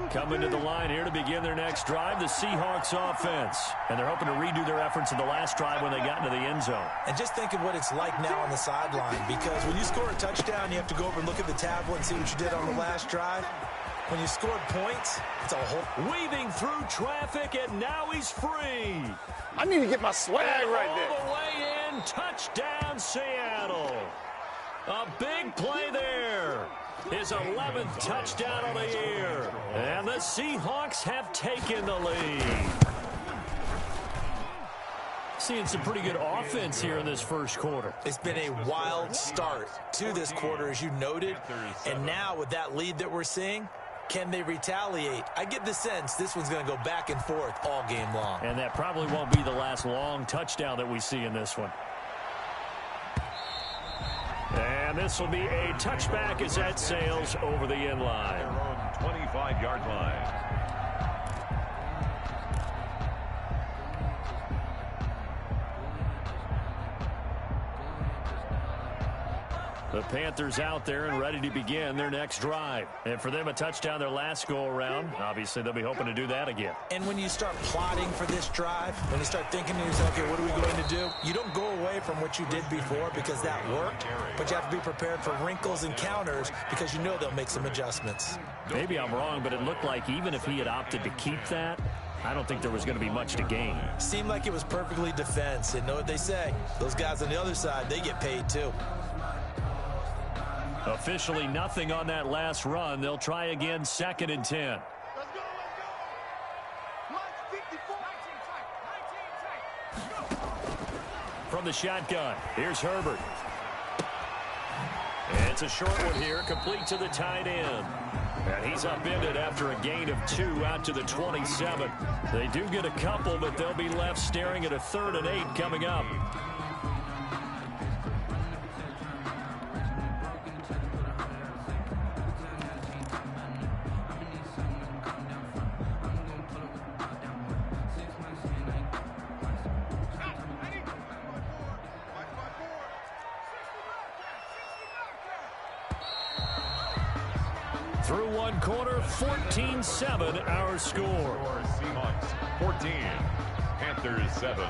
Coming to the line here to begin their next drive, the Seahawks offense. And they're hoping to redo their efforts in the last drive when they got into the end zone. And just think of what it's like now on the sideline, because when you score a touchdown, you have to go over and look at the tablet and see what you did on the last drive. When you scored points, it's a whole... Weaving through traffic, and now he's free. I need to get my swag right there. All the way in, touchdown Seattle. A big play there. His 11th touchdown of the year. And the Seahawks have taken the lead. Seeing some pretty good offense here in this first quarter. It's been a wild start to this quarter, as you noted. And now with that lead that we're seeing, can they retaliate? I get the sense this one's going to go back and forth all game long. And that probably won't be the last long touchdown that we see in this one. And this will be a touchback as that sails over the end line. Their own 25-yard line. The Panthers out there and ready to begin their next drive. And for them, a touchdown their last go-around. Obviously, they'll be hoping to do that again. And when you start plotting for this drive, when you start thinking to yourself, okay, what are we going to do? You don't go away from what you did before because that worked, but you have to be prepared for wrinkles and counters because you know they'll make some adjustments. Maybe I'm wrong, but it looked like even if he had opted to keep that, I don't think there was going to be much to gain. Seemed like it was perfectly defense. And know what they say? Those guys on the other side, they get paid too. Officially nothing on that last run. They'll try again, 2nd and 10. Let's go. Line 54. From the shotgun, here's Herbert. And it's a short one here, complete to the tight end. And he's upended after a gain of 2 out to the 27. They do get a couple, but they'll be left staring at a 3rd and 8 coming up. Through one quarter, 14-7 our score. Seahawks 14, Panthers 7.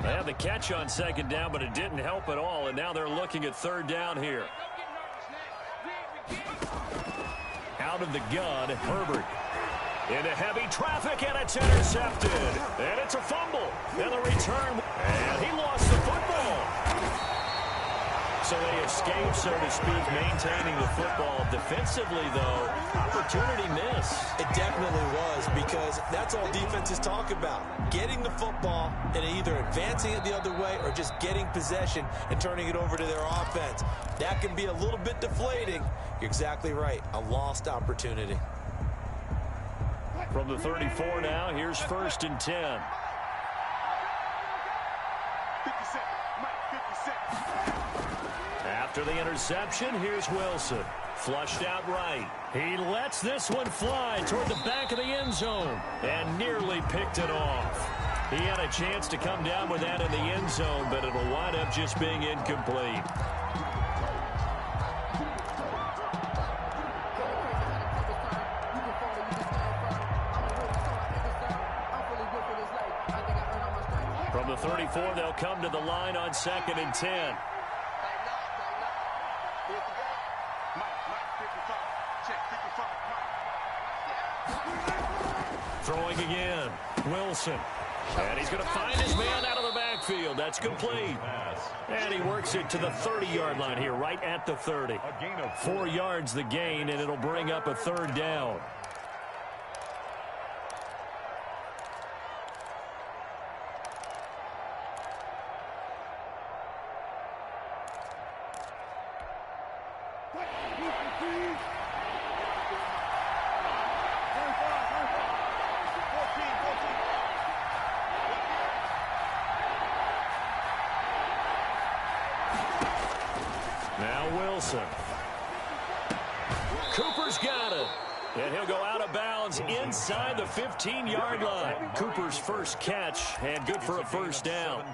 They had the catch on 2nd down, but it didn't help at all, and now they're looking at 3rd down here. Out of the gun, Herbert. Into heavy traffic, and it's intercepted. And it's a fumble. And the return. And he lost the football. So they escape, so to speak, maintaining the football. Defensively, though, opportunity miss. It definitely was, because that's all defenses talk about. Getting the football and either advancing it the other way or just getting possession and turning it over to their offense. That can be a little bit deflating. You're exactly right. A lost opportunity. From the 34 now, here's 1st and 10. 50 After the interception, here's Wilson. Flushed out right. He lets this one fly toward the back of the end zone and nearly picked it off. He had a chance to come down with that in the end zone, but it'll wind up just being incomplete. From the 34, they'll come to the line on 2nd and 10. Throwing again, Wilson. And he's going to find his man out of the backfield. That's complete. And he works it to the 30-yard line here, right at the 30. 4 yards the gain, and it'll bring up a 3rd down. Now Wilson. Cooper's got it. And he'll go out of bounds inside the 15-yard line. Cooper's first catch, and good for a first down.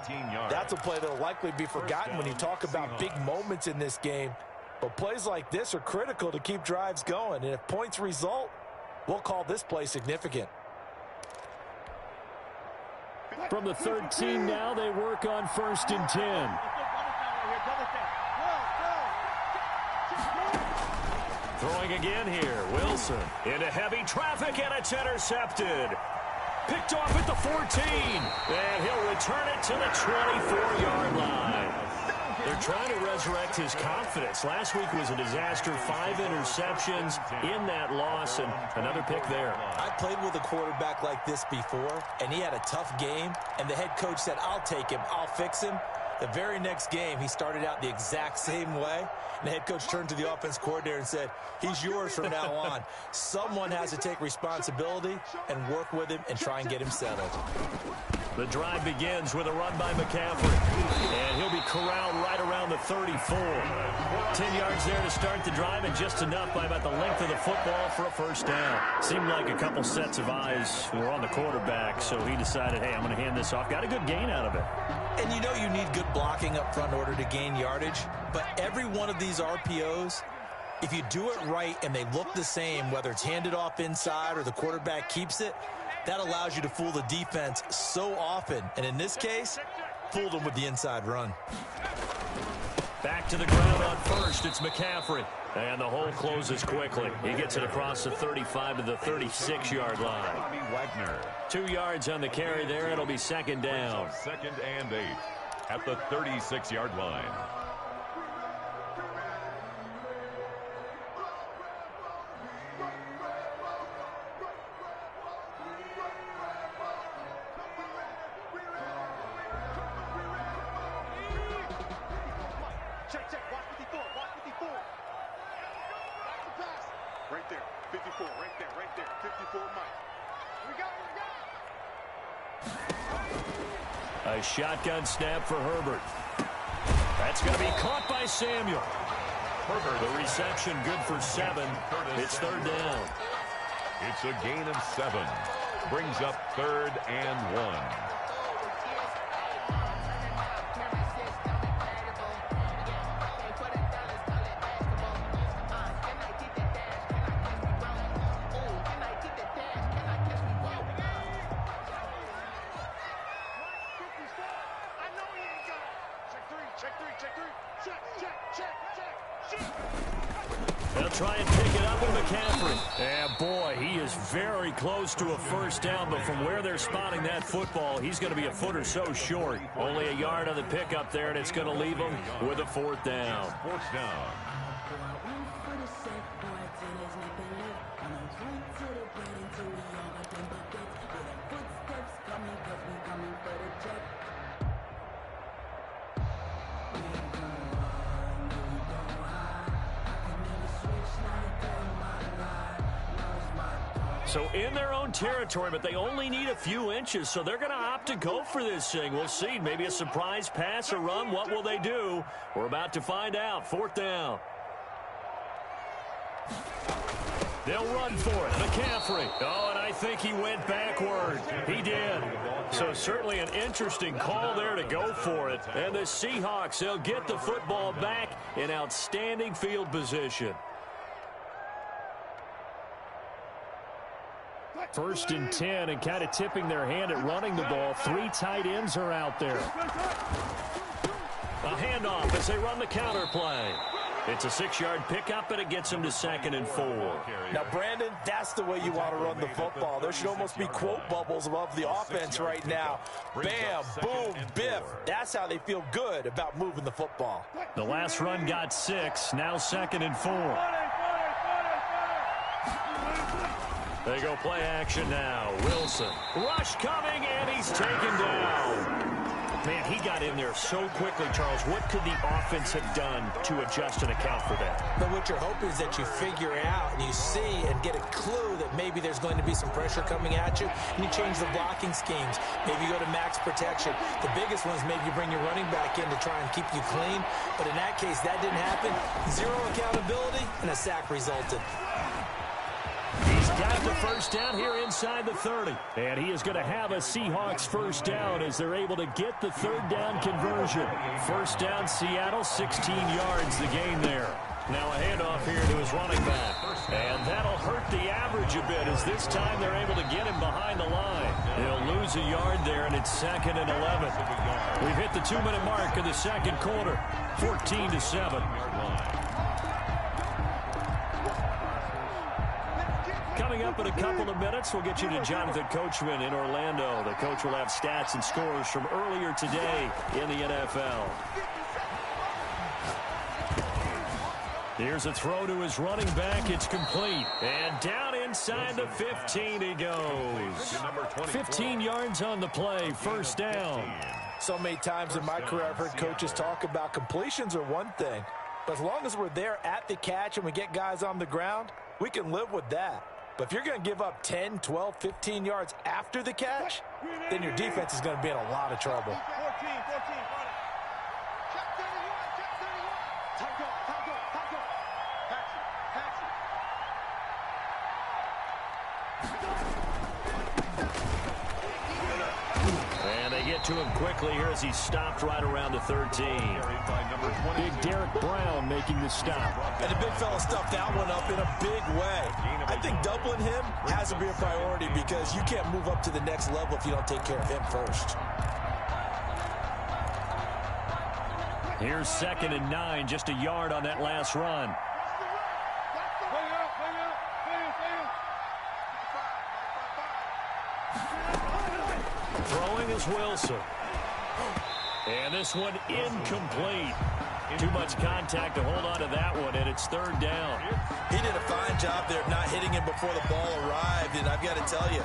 That's a play that will likely be forgotten when you talk about big moments in this game. But plays like this are critical to keep drives going. And if points result, we'll call this play significant. From the 13 now, they work on 1st and 10. Throwing again here, Wilson into heavy traffic, and it's intercepted. Picked off at the 14, and he'll return it to the 24-yard line. They're trying to resurrect his confidence. Last week was a disaster, 5 interceptions in that loss, and another pick there. I played with a quarterback like this before, and he had a tough game, and the head coach said, I'll take him, I'll fix him. The very next game, he started out the exact same way. And the head coach turned to the offense coordinator and said, he's yours from now on. Someone has to take responsibility and work with him and try and get him settled. The drive begins with a run by McCaffrey. And he'll be corralled right around the 34. 10 yards there to start the drive, and just enough by about the length of the football for a first down. Seemed like a couple sets of eyes were on the quarterback, so he decided, hey, I'm going to hand this off. Got a good gain out of it. And you know you need good blocking up front in order to gain yardage. But every one of these RPOs, if you do it right and they look the same, whether it's handed off inside or the quarterback keeps it, that allows you to fool the defense so often. And in this case, fooled them with the inside run. Back to the ground on 1st. It's McCaffrey. And the hole closes quickly. He gets it across the 35 to the 36-yard line. 2 yards on the carry there. It'll be 2nd down. 2nd and 8 at the 36-yard line. Check, watch 54, watch 54. Right there, 54, right there, 54 Mike. We got A shotgun snap for Herbert. That's going to be caught by Samuel. Herbert, the reception good for 7. It's 3rd down. It's a gain of 7. Brings up 3rd and 1. They'll try and pick it up with McCaffrey. And boy, he is very close to a first down, but from where they're spotting that football, he's going to be a foot or so short. Only a yard on the pickup there, and it's going to leave him with a 4th down. 4th down. So in their own territory, but they only need a few inches, so they're going to opt to go for this thing. We'll see. Maybe a surprise pass or run. What will they do? We're about to find out. 4th down. They'll run for it. McCaffrey. Oh, and I think he went backward. He did. So certainly an interesting call there to go for it. And the Seahawks, they'll get the football back in outstanding field position. 1st and 10, and kind of tipping their hand at running the ball. 3 tight ends are out there. A handoff as they run the counter play. It's a 6-yard pickup, and it gets them to 2nd and 4. Now, Brandon, that's the way you want to run the football. There should almost be quote bubbles above the offense right now. Bam, boom, biff. That's how they feel good about moving the football. The last run got 6. Now 2nd and 4. They go play action now. Wilson. Rush coming, and he's taken down. Man, he got in there so quickly, Charles. What could the offense have done to adjust and account for that? But what you're hoping is that you figure out and you see and get a clue that maybe there's going to be some pressure coming at you, and you change the blocking schemes. Maybe you go to max protection. The biggest one is maybe you bring your running back in to try and keep you clean. But in that case, that didn't happen. 0 accountability, and a sack resulted. got the first down here inside the 30. And he is going to have a Seahawks first down as they're able to get the third down conversion. First down, Seattle, 16 yards the gain there. Now a handoff here to his running back. And that'll hurt the average a bit as this time they're able to get him behind the line. He'll lose a yard there, and it's 2nd and 11. We've hit the 2-minute mark in the second quarter, 14-7. Coming up in a couple of minutes, we'll get you to Jonathan Coachman in Orlando. The coach will have stats and scores from earlier today in the NFL. Here's a throw to his running back. It's complete. And down inside the 15 he goes. 15 yards on the play. First down. So many times in my career I've heard coaches talk about completions are one thing. But as long as we're there at the catch and we get guys on the ground, we can live with that. But if you're going to give up 10, 12, 15 yards after the catch, then your defense is going to be in a lot of trouble. 14, 14. And they get to him quickly here as he stopped right around the 13. Big Derek Brown making the stop. And the big fella stuffed that one up in a big way. I think doubling him has to be a priority because you can't move up to the next level if you don't take care of him first. Here's 2nd and 9, just a yard on that last run. Throwing is Wilson. And this one incomplete. Too much contact to hold on to that one, and it's 3rd down. He did a fine job there of not hitting him before the ball arrived, and I've got to tell you,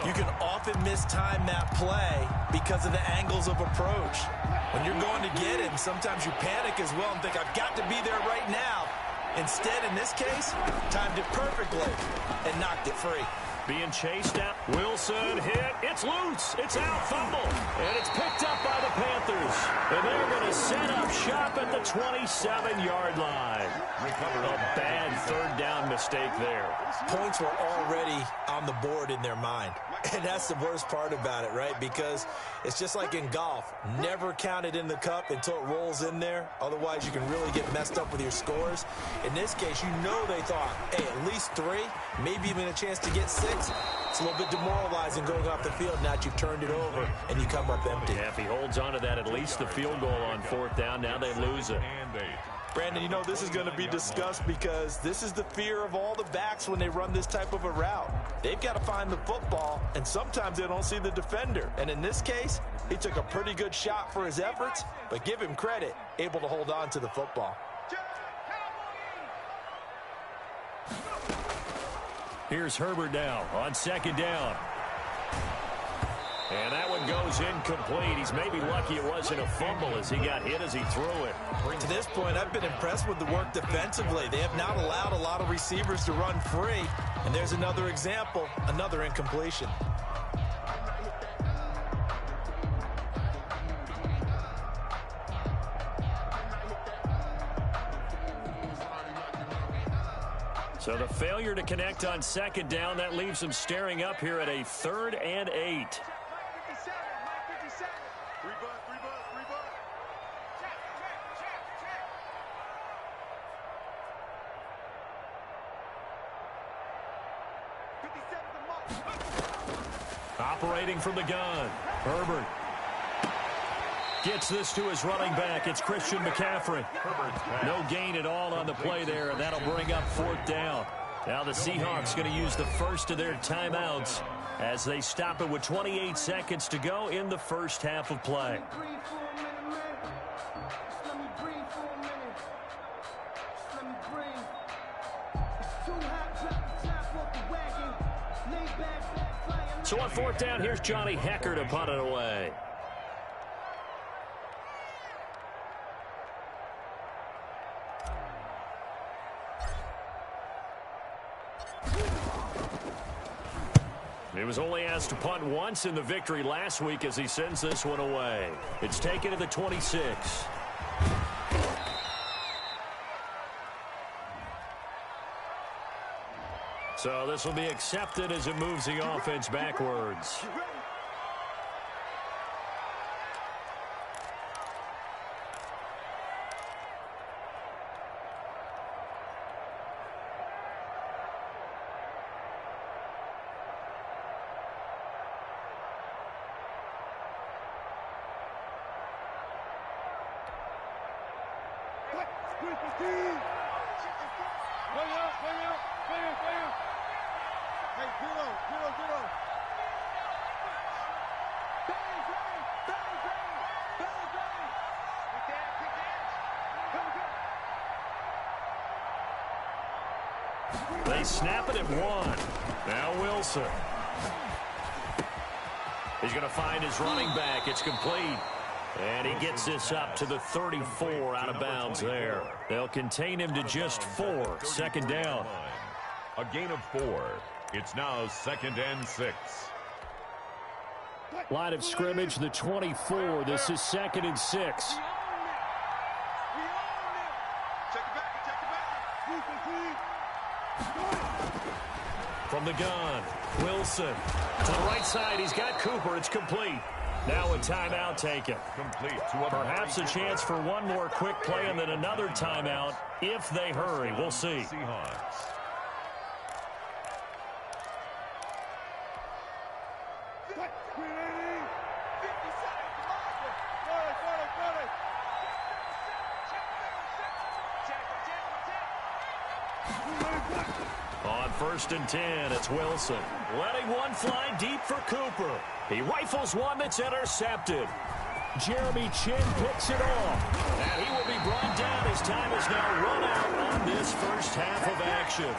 you can often mistime that play because of the angles of approach. When you're going to get him, sometimes you panic as well and think, I've got to be there right now. Instead, in this case, timed it perfectly and knocked it free. Being chased out. Wilson hit. It's loose. It's out. Fumble. And it's picked up by the Panthers. And they're going to set up shop at the 27-yard line. A bad 3rd down mistake there. Points were already on the board in their mind. And that's the worst part about it, right? Because it's just like in golf. Never count it in the cup until it rolls in there. Otherwise, you can really get messed up with your scores. In this case, you know they thought, hey, at least 3, maybe even a chance to get 6. It's a little bit demoralizing going off the field now that you've turned it over and you come up empty. Yeah, if he holds on to that, at least the field goal on 4th down. Now they lose it. Brandon, you know this is going to be discussed because this is the fear of all the backs when they run this type of a route. They've got to find the football, and sometimes they don't see the defender. And in this case, he took a pretty good shot for his efforts, but give him credit, able to hold on to the football. Here's Herbert now on 2nd down. And that one goes incomplete. He's maybe lucky it wasn't a fumble as he got hit as he threw it. To this point, I've been impressed with the work defensively. They have not allowed a lot of receivers to run free. And there's another example, another incompletion. So the failure to connect on 2nd down, that leaves him staring up here at a 3rd and 8. Operating from the gun, Herbert gets this to his running back. It's Christian McCaffrey. No gain at all on the play there, and that'll bring up 4th down. Now the Seahawks going to use the first of their timeouts as they stop it with 28 seconds to go in the first half of play. So on 4th down, here's Johnny Hecker to punt it away. He was only asked to punt once in the victory last week as he sends this one away. It's taken to the 26. So this will be accepted as it moves the offense backwards. They snap it at one. Now Wilson. He's going to find his running back. It's complete. And he gets this up to the 34 out of bounds there. They'll contain him to just 4. Second down. A gain of 4. It's now 2nd and 6. Line of scrimmage, the 24. This is 2nd and 6. From the gun, Wilson. To the right side, he's got Cooper. It's complete. Now a timeout taken. Complete. Perhaps a chance for one more quick play and then another timeout if they hurry. We'll see. Seahawks. On 1st and 10, it's Wilson. Letting one fly deep for Cooper. He rifles one that's intercepted. Jeremy Chin picks it off. And he will be brought down. His time is now run out on this first half of action.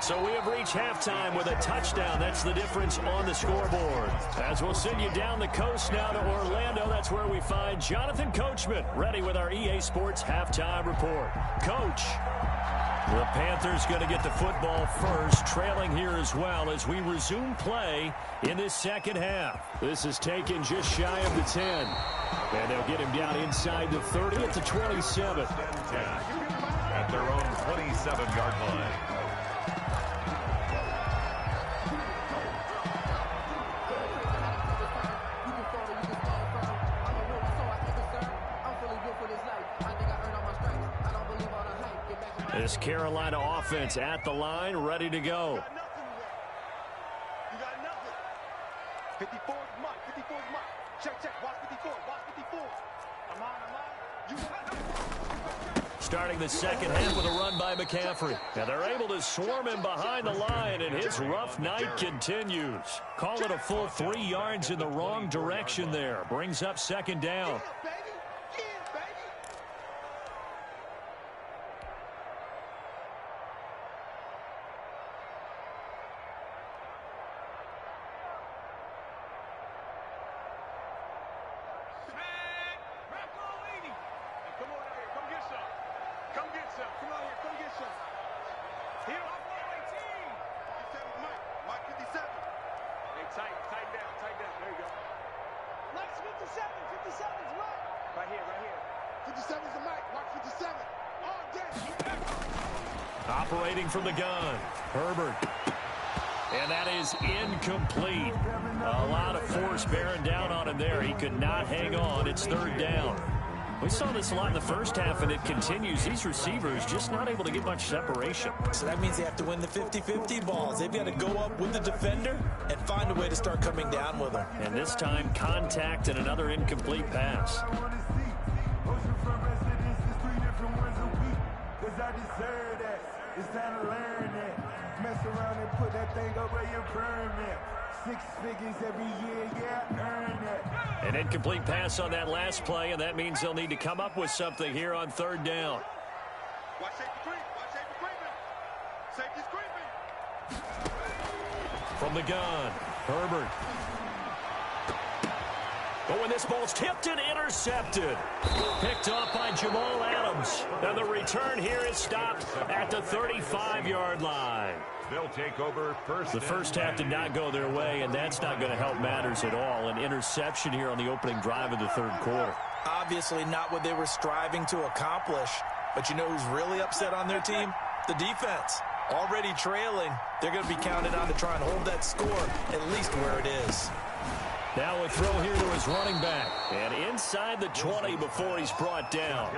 So we have reached halftime with a touchdown. That's the difference on the scoreboard. As we'll send you down the coast now to Orlando, that's where we find Jonathan Coachman ready with our EA Sports halftime report. Coach. The Panthers going to get the football first, trailing here as well as we resume play in this second half. This is taken just shy of the 10. And they'll get him down inside the 30 at the 27. At their own 27-yard line. This Carolina offense at the line, ready to go. You got nothing. 54 is Mike. 54 is Mike. Check. Watch 54. Watch 54. I'm on. You got nothing. Starting the second half with a run by McCaffrey. And they're able to swarm him behind the line, and his rough night continues. Call it a full 3 yards in the wrong direction there. Brings up second down. Operating from the gun, Herbert. And that is incomplete. A lot of force bearing down on him there. He could not hang on. It's third down. We saw this a lot in the first half, and it continues. These receivers just not able to get much separation. So that means they have to win the 50-50 balls. They've got to go up with the defender and find a way to start coming down with them. And this time, contact and another incomplete pass. It's time to learn that. Mess around and put that thing up where you burn that. 6 figures every year, yeah, earn that. An incomplete pass on that last play, and that means they'll need to come up with something here on third down. Watch safety creep. Watch safety creeping. Safety's creeping. From the gun, Herbert. Oh, and this ball's tipped and intercepted. Picked off by Jamal Adams. And the return here is stopped at the 35-yard line. They'll take over first. The first half did not go their way, and that's not going to help matters at all. An interception here on the opening drive of the third quarter. Obviously not what they were striving to accomplish. But you know who's really upset on their team? The defense. already trailing. They're going to be counted on to try and hold that score at least where it is. Now a throw here to his running back. And inside the 20 before he's brought down.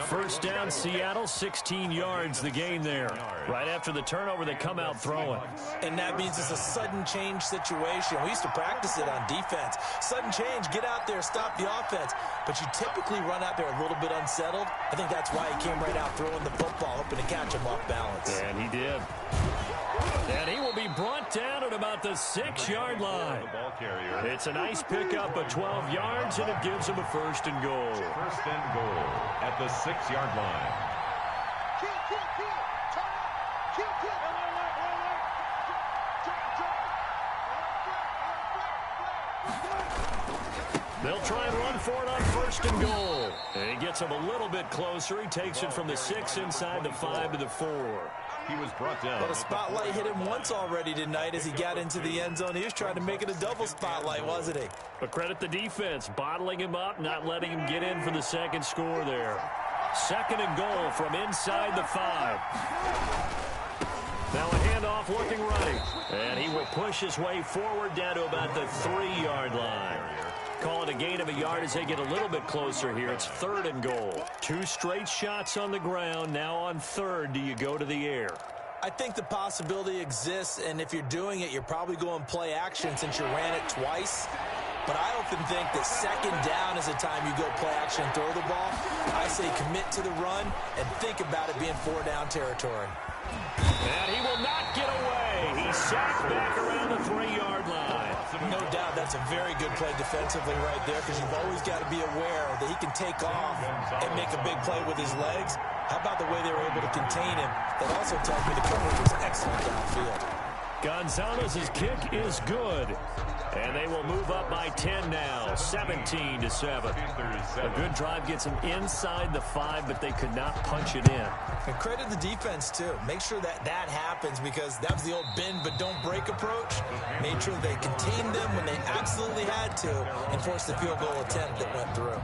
First down, Seattle, 16 yards the gain there. Right after the turnover, they come out throwing. And that means it's a sudden change situation. We used to practice it on defense. Sudden change, get out there, stop the offense. But you typically run out there a little bit unsettled. I think that's why he came right out throwing the football, hoping to catch him off balance. And he did. And he will be brought down at about the 6-yard line. It's a nice pickup of 12 yards, and it gives him a first and goal. First and goal at the 6-yard line. They'll try and run for it on first and goal. And he gets him a little bit closer. He takes it from the 6 inside the 5 to the 4. He was brought down. But a spotlight hit him once already tonight as he got into the end zone. He was trying to make it a double spotlight, wasn't he? But credit the defense, bottling him up, not letting him get in for the second score there. Second and goal from inside the 5. Now a handoff looking right. And he will push his way forward down to about the 3-yard line. Call it a gain of a yard as they get a little bit closer here. It's third and goal. 2 straight shots on the ground. Now on third, do you go to the air? I think the possibility exists, and if you're doing it, you're probably going play action since you ran it twice. But I often think that second down is the time you go play action and throw the ball. I say commit to the run and think about it being 4-down territory. And he will not get away. He's sacked back around the 3-yard line. No doubt that's a very good play defensively right there, because you've always got to be aware that he can take off and make a big play with his legs. How about the way they were able to contain him? That also tells me the coverage was excellent downfield. Gonzalez's kick is good. And they will move up by 10 now, 17-7. A good drive gets them inside the 5, but they could not punch it in. And credit the defense, too. Make sure that that happens, because that was the old bend but don't break approach. Made sure they contained them when they absolutely had to and forced the field goal attempt that went through.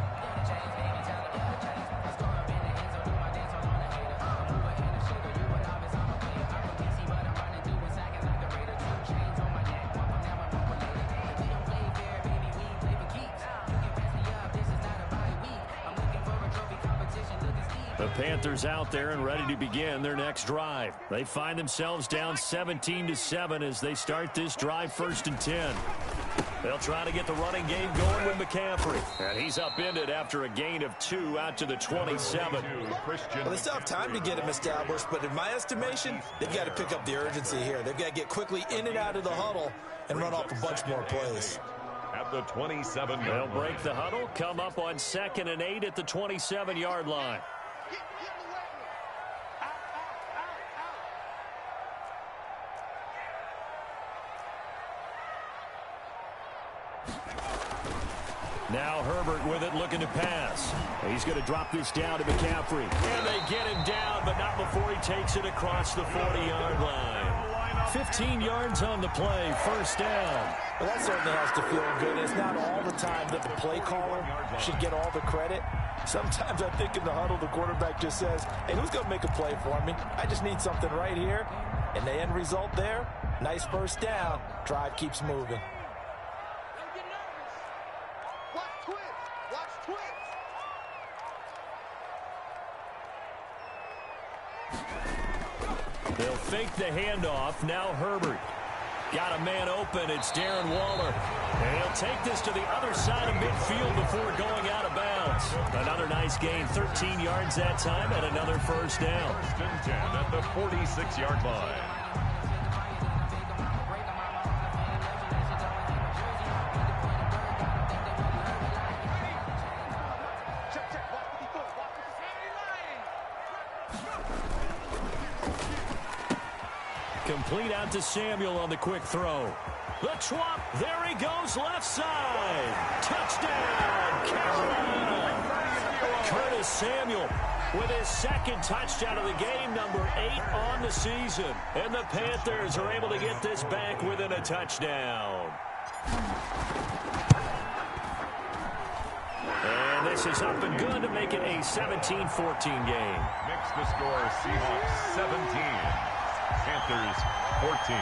The Panthers out there and ready to begin their next drive. They find themselves down 17-7 as they start this drive, first and 10. They'll try to get the running game going with McCaffrey. And he's upended after a gain of 2 out to the 27. Well, they still have time to get him established, but in my estimation, they've got to pick up the urgency here. They've got to get quickly in and out of the huddle and run off a bunch more plays. At the 27-yard line. They'll break the huddle, come up on 2nd and 8 at the 27-yard line. Now Herbert with it, looking to pass. He's going to drop this down to McCaffrey. And they get him down, but not before he takes it across the 40-yard line. 15 yards on the play, first down. Well, that certainly has to feel good. It's not all the time that the play caller should get all the credit. Sometimes I think in the huddle, the quarterback just says, hey, who's going to make a play for me? I just need something right here. And the end result there, nice first down. Drive keeps moving. They'll fake the handoff. Now Herbert. Got a man open. It's Darren Waller. And he'll take this to the other side of midfield before going out of bounds. Another nice gain, 13 yards that time, and another first down. First and 10 at the 46-yard line. Complete out to Samuel on the quick throw. The twop, there he goes, left side. Touchdown, Carolina. Curtis Samuel with his second touchdown of the game, number 8 on the season. And the Panthers are able to get this back within a touchdown. And this is up and good to make it a 17-14 game. Makes the score Seahawks 17. Panthers 14.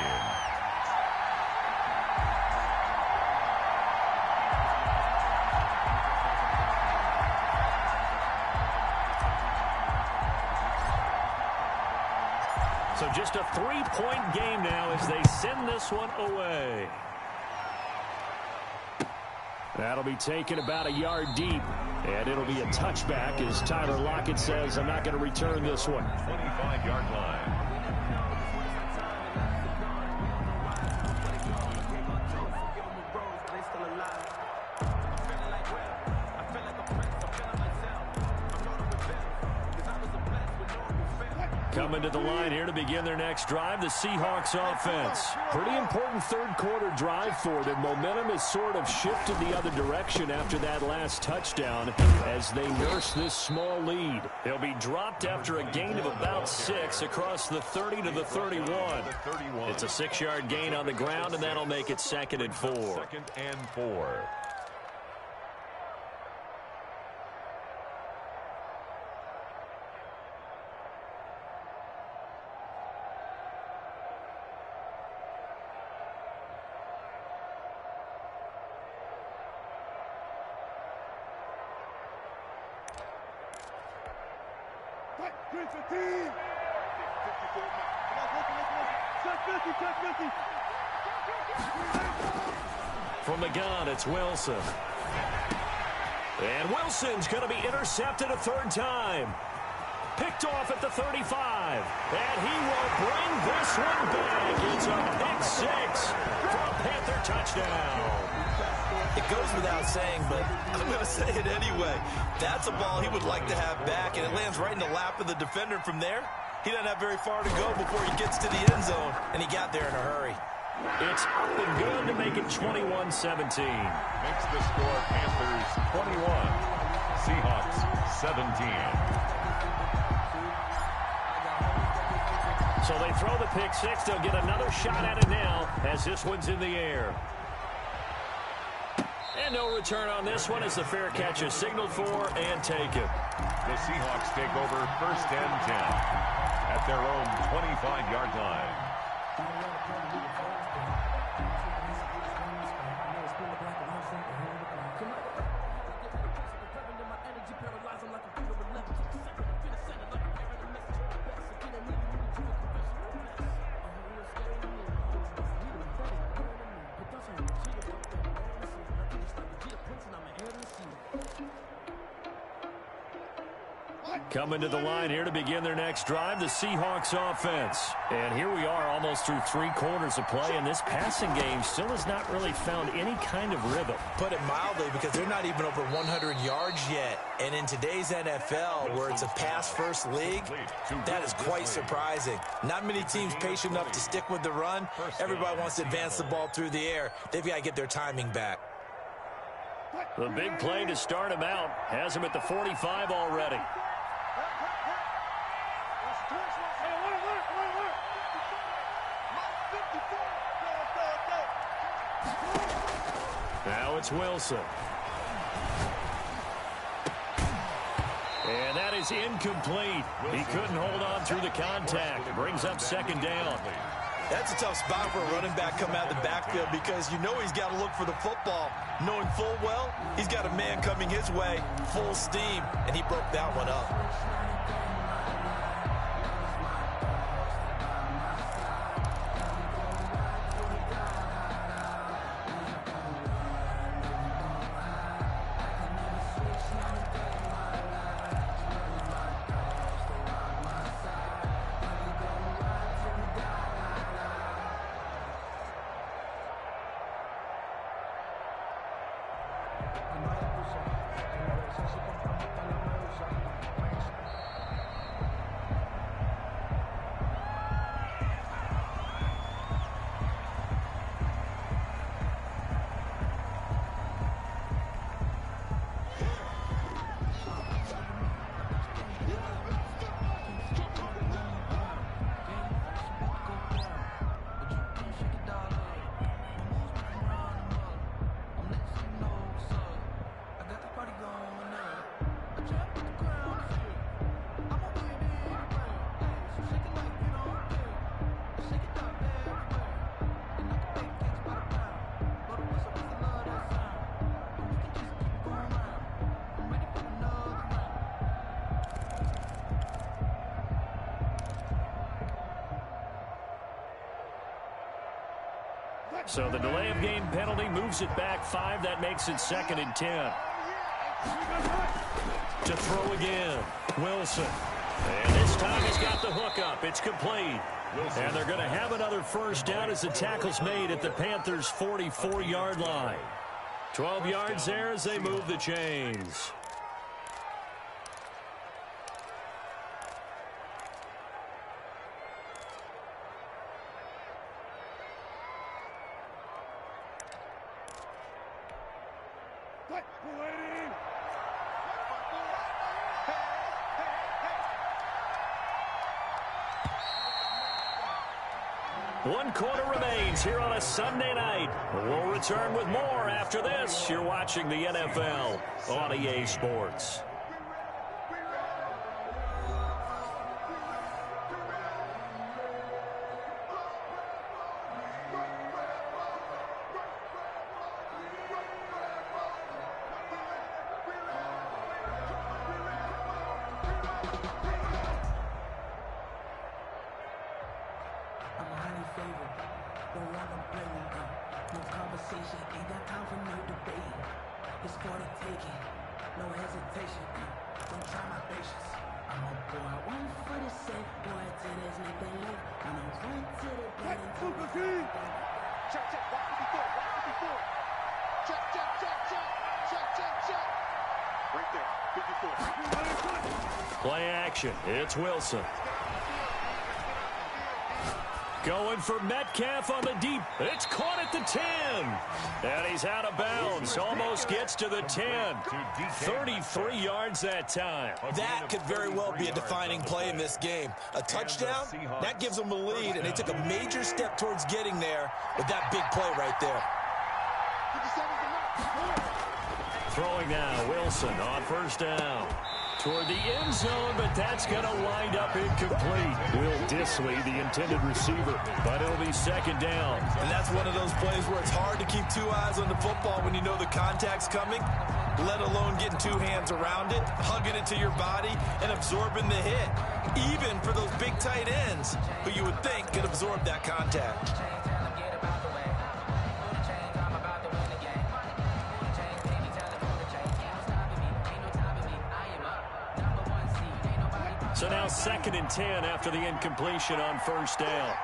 So just a 3-point game now as they send this one away. That'll be taken about a yard deep, and it'll be a touchback as Tyler Lockett says, I'm not going to return this one. 25-yard line. Coming to the line here to begin their next drive, the Seahawks offense. Pretty important third-quarter drive for them. Momentum has sort of shifted the other direction after that last touchdown as they nurse this small lead. They'll be dropped after a gain of about 6 across the 30 to the 31. It's a 6-yard gain on the ground, and that'll make it 2nd and 4. 2nd and 4. From the gun, it's Wilson. And Wilson's going to be intercepted a 3rd time. Picked off at the 35. And he will bring this one back. It's a pick 6 for a Panther touchdown. It goes without saying, but I'm going to say it anyway. That's a ball he would like to have back, and it lands right in the lap of the defender from there. He doesn't have very far to go before he gets to the end zone, and he got there in a hurry. It's up and good to make it 21-17. Makes the score Panthers 21, Seahawks 17. So they throw the pick 6. They'll get another shot at it now as this one's in the air. And no return on this one as the fair catch is signaled for and taken. The Seahawks take over 1st and 10 at their own 25-yard line. Coming to the line here to begin their next drive, the Seahawks offense. And here we are almost through 3 quarters of play, and this passing game still has not really found any kind of rhythm. Put it mildly, because they're not even over 100 yards yet. And in today's NFL, where it's a pass-first league, that is quite surprising. Not many teams patient enough to stick with the run. Everybody wants to advance the ball through the air. They've got to get their timing back. The big play to start him out has him at the 45 already. Now it's Wilson. And that is incomplete. He couldn't hold on through the contact. Brings up 2nd down. That's a tough spot for a running back coming out of the backfield, because you know he's got to look for the football, knowing full well he's got a man coming his way full steam, and he broke that one up. So the delay of game penalty moves it back 5. That makes it 2nd and 10. To throw again, Wilson. And this time he's got the hook up. It's complete. And they're going to have another first down as the tackle's made at the Panthers' 44-yard line. 12 yards there as they move the chains. One quarter remains here on a Sunday night. We'll return with more after this. You're watching the NFL on EA Sports. Play action. It's Wilson. Going for Metcalf on the deep. It's caught at the 10. And he's out of bounds. Almost gets to the 10. 33 yards that time. That could very well be a defining play in this game. A touchdown, that gives them a lead, and they took a major step towards getting there with that big play right there. Throwing now, Wilson on first down. Toward the end zone, but that's going to wind up incomplete. Will Disley, the intended receiver, but it'll be 2nd down. And that's one of those plays where it's hard to keep 2 eyes on the football when you know the contact's coming, let alone getting 2 hands around it, hugging it to your body, and absorbing the hit, even for those big tight ends who you would think could absorb that contact. So now 2nd and 10 after the incompletion on first down.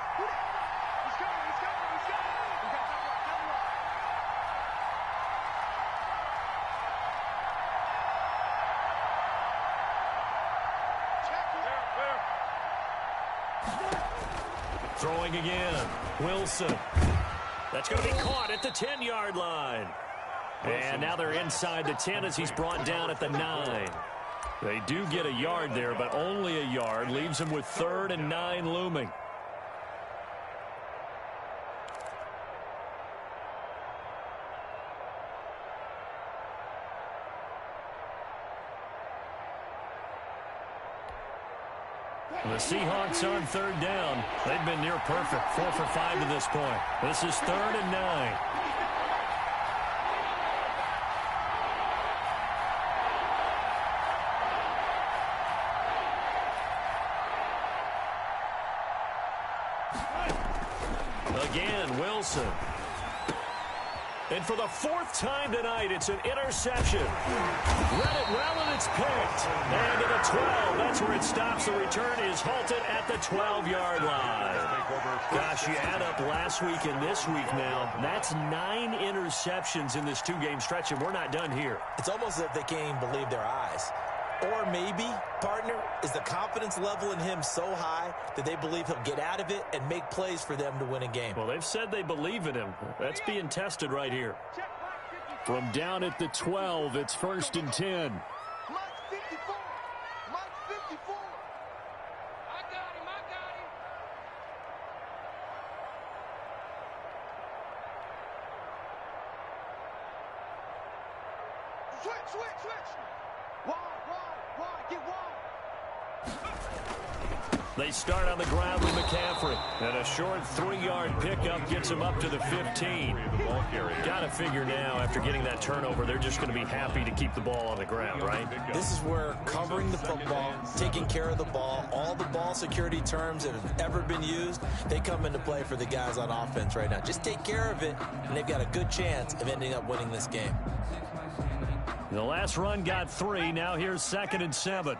Throwing again, Wilson. That's going to be caught at the 10-yard line. And now they're inside the 10 as he's brought down at the 9. They do get a yard there, but only a yard. Leaves them with 3rd and 9 looming. The Seahawks on 3rd down. They've been near perfect. 4 for 5 to this point. This is 3rd and 9. Again, Wilson. And for the 4th time tonight, it's an interception. Read it well, and it's picked. And to the 12. That's where it stops. The return is halted at the 12-yard line. Gosh, you add up last week and this week now. That's 9 interceptions in this 2-game stretch, and we're not done here. It's almost as if they can't even believe their eyes. Or maybe, partner, is the confidence level in him so high that they believe he'll get out of it and make plays for them to win a game. Well, they've said they believe in him. That's being tested right here. From down at the 12, it's 1st and 10. Mike 54. Mike 54. I got him. Switch. Wide, get wide. They start on the ground with McCaffrey. And a short 3-yard pickup gets him up to the 15. Got to figure now, after getting that turnover, they're just going to be happy to keep the ball on the ground, right? This is where covering the football, taking care of the ball, all the ball security terms that have ever been used, they come into play for the guys on offense right now. Just take care of it, and they've got a good chance of ending up winning this game. The last run got 3. Now here's 2nd and 7.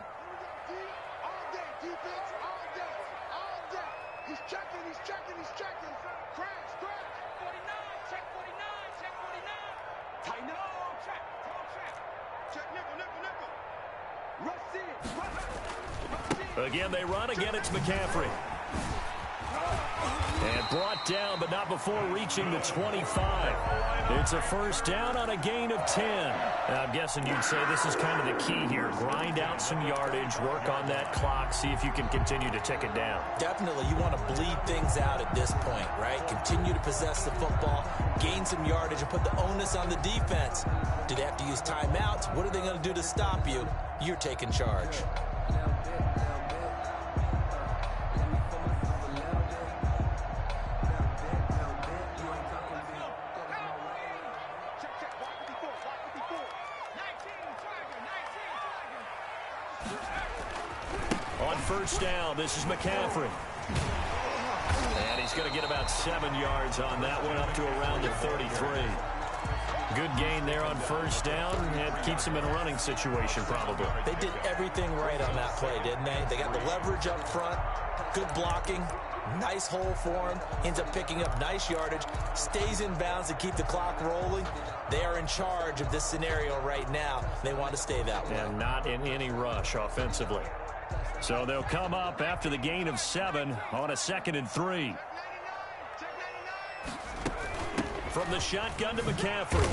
Again, they run. Again, it's McCaffrey. And brought down, but not before reaching the 25. It's a first down on a gain of 10. I'm guessing you'd say this is kind of the key here. Grind out some yardage, work on that clock, see if you can continue to tick it down. Definitely, you want to bleed things out at this point, right? Continue to possess the football, gain some yardage, and put the onus on the defense. Do they have to use timeouts? What are they going to do to stop you? You're taking charge. On first down, this is McCaffrey. And he's going to get about 7 yards on that one, up to around the 33. Good gain there on first down, and keeps him in a running situation probably. They did everything right on that play, didn't they? They got the leverage up front, good blocking, nice hole for him, ends up picking up nice yardage, stays in bounds to keep the clock rolling. They are in charge of this scenario right now. They want to stay that way. And not in any rush offensively. So they'll come up after the gain of 7 on a 2nd and 3. From the shotgun to McCaffrey.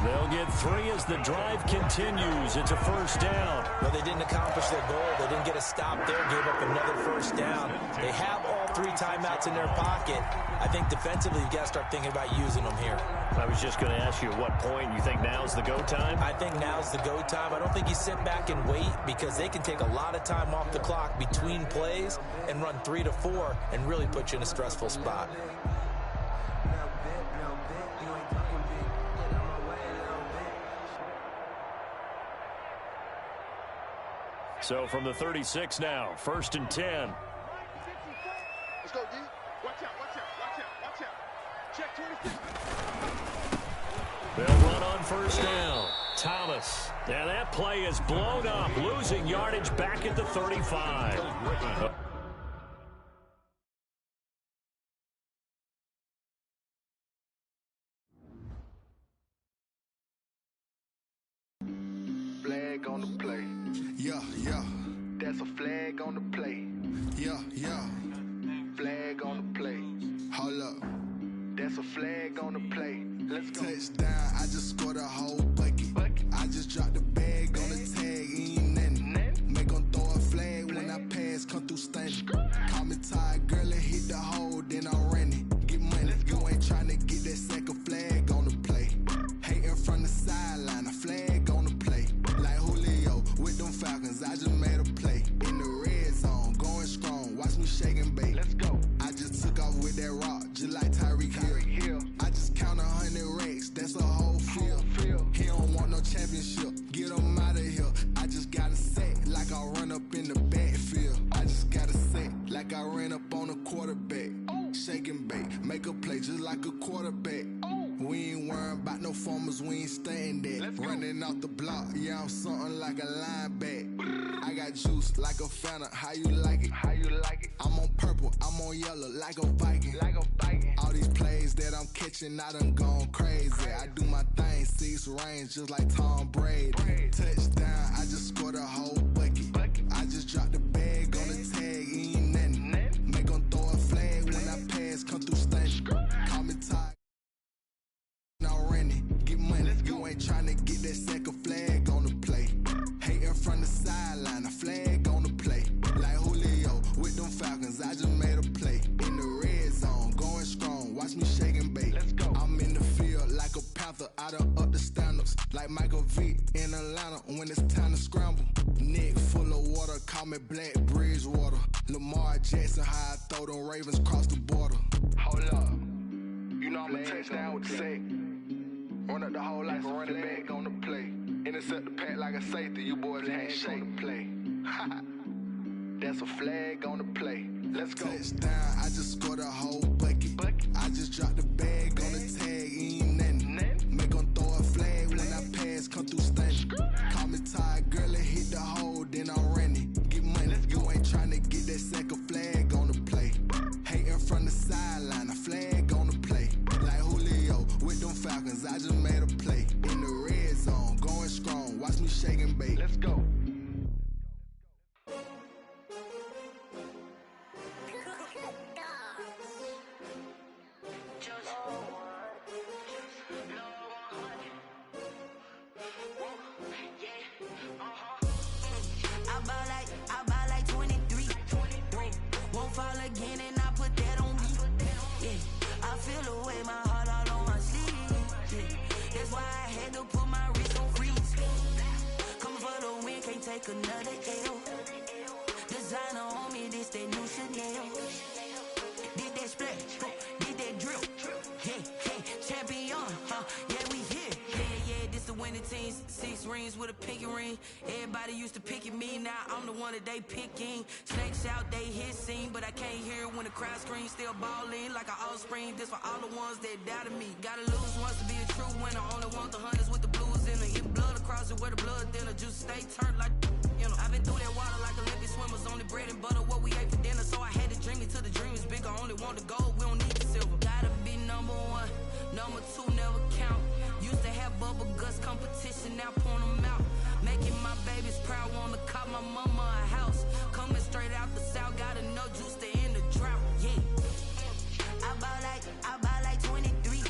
They'll get 3 as the drive continues. It's a first down. Well, they didn't accomplish their goal. They didn't get a stop there, gave up another first down. They have all 3 timeouts in their pocket. I think defensively, you've got to start thinking about using them here. I was just going to ask you at what point you think now's the go time? I think now's the go time. I don't think you sit back and wait, because they can take a lot of time off the clock between plays and run 3 to 4 and really put you in a stressful spot. So from the 36 now, 1st and 10. Let's go, D. Watch out, watch out, watch out, watch out. Check 26. They'll run on first down. Thomas. And that play is blown up, losing yardage back at the 35. Flag on the play. Yeah, yeah. That's a flag on the play. Yeah, yeah. Flag on the play. Hold up. That's a flag on the play. Let's go. Touchdown. I just scored a whole bucket. I just dropped the bag on the tag. Ain't nothing. Make them throw a flag when I pass. Come through stunning. Call me tired, girl, and hit the hole. Then I'm running. Get money. You ain't trying to get that second flag on the play. Hating from the sideline. A flag on the play. Like Julio with them Falcons. I just made a play. In the red zone. Going strong. Watch me shake and bake. Let's go. I just took off with that rock. Just like Tyreek Hill. I just count 100 racks. That's a whole field. He don't want no championship. Get him out of here. I just got to set like I run up in the backfield. I just got to set like I ran up on a quarterback. Shake and bake. Make a play just like a quarterback. We ain't worrying about no formers, we ain't staying there. Running off the block, yeah, I'm something like a linebacker. I got juice like a Fanta, how you like it? How you like it? I'm on purple, I'm on yellow, like a Viking. Like a Viking. All these plays that I'm catching, I done gone crazy. I do my thing, 6 range, just like Tom Brady. Touchdown, I just scored a whole bucket. I just dropped the bag on the tag, ain't nothing. Make them throw a flag when I pass, come through stunning. Call me tired. Get money, you ain't tryna get that second flag on the play. Hating from the sideline, a flag on the play. Like Julio with them Falcons, I just made a play. In the red zone, going strong, watch me shake and bake. Let's go. I'm in the field like a Panther, I done up the standards. Like Michael Vick in Atlanta when it's time to scramble. Neck full of water, call me Black Bridgewater. Lamar Jackson, how I throw them Ravens across the border. Hold up. You know I'm a touchdown with the sack. Run up the hole like a running back on the play. Intercept the pack like a safety. You boys handshake on the play. That's a flag on the play. Let's go. Touchdown, I just scored a whole bucket. I just dropped the bag on the tag, ain't nothing. Make them throw a flag when I pass, come through stunning. Call me tired, girl, and hit the hole, then I'm running. Get money, you ain't trying to get that second flag on the play. Hating from the sideline, a flag on the play. Like Julio with them Falcons, I just made a play. In the red zone, going strong, watch me shake and bake. Let's go. I buy like 23. Won't fall again and I put that on me. Yeah, I feel the way my heart all on my sleeve. Yeah, that's why I had to put my wrist on freeze. Coming for the win, can't take another L. Designer on me, this that new Chanel. Did that splash, did that drill. Yeah, champion, yeah, we here. Yeah, this the winning team. 6 rings with a pinky ring. Everybody used to pick at me, now I'm the one that they picking. Snakes out, they hit scene, but I can't hear it when the crowd screams. Still balling like an offspring. This for all the ones that doubted me. Gotta lose once to be a true winner. Only want the hunters with the blues in it. Get blood across it where the blood thinner. Juice stay turned like, you know. I've been through that water like Olympic swimmers. Only bread and butter, what we ate for dinner. So I had to dream it till the dream is bigger. Only want the gold, we don't need the silver. Gotta be number 1, number 2 never count. Used to have bubble guts competition, now point them out. Making my babies proud, wanna cop my mama a house. Coming straight out the south, gotta know juice to end the drought. Yeah, I buy like 23.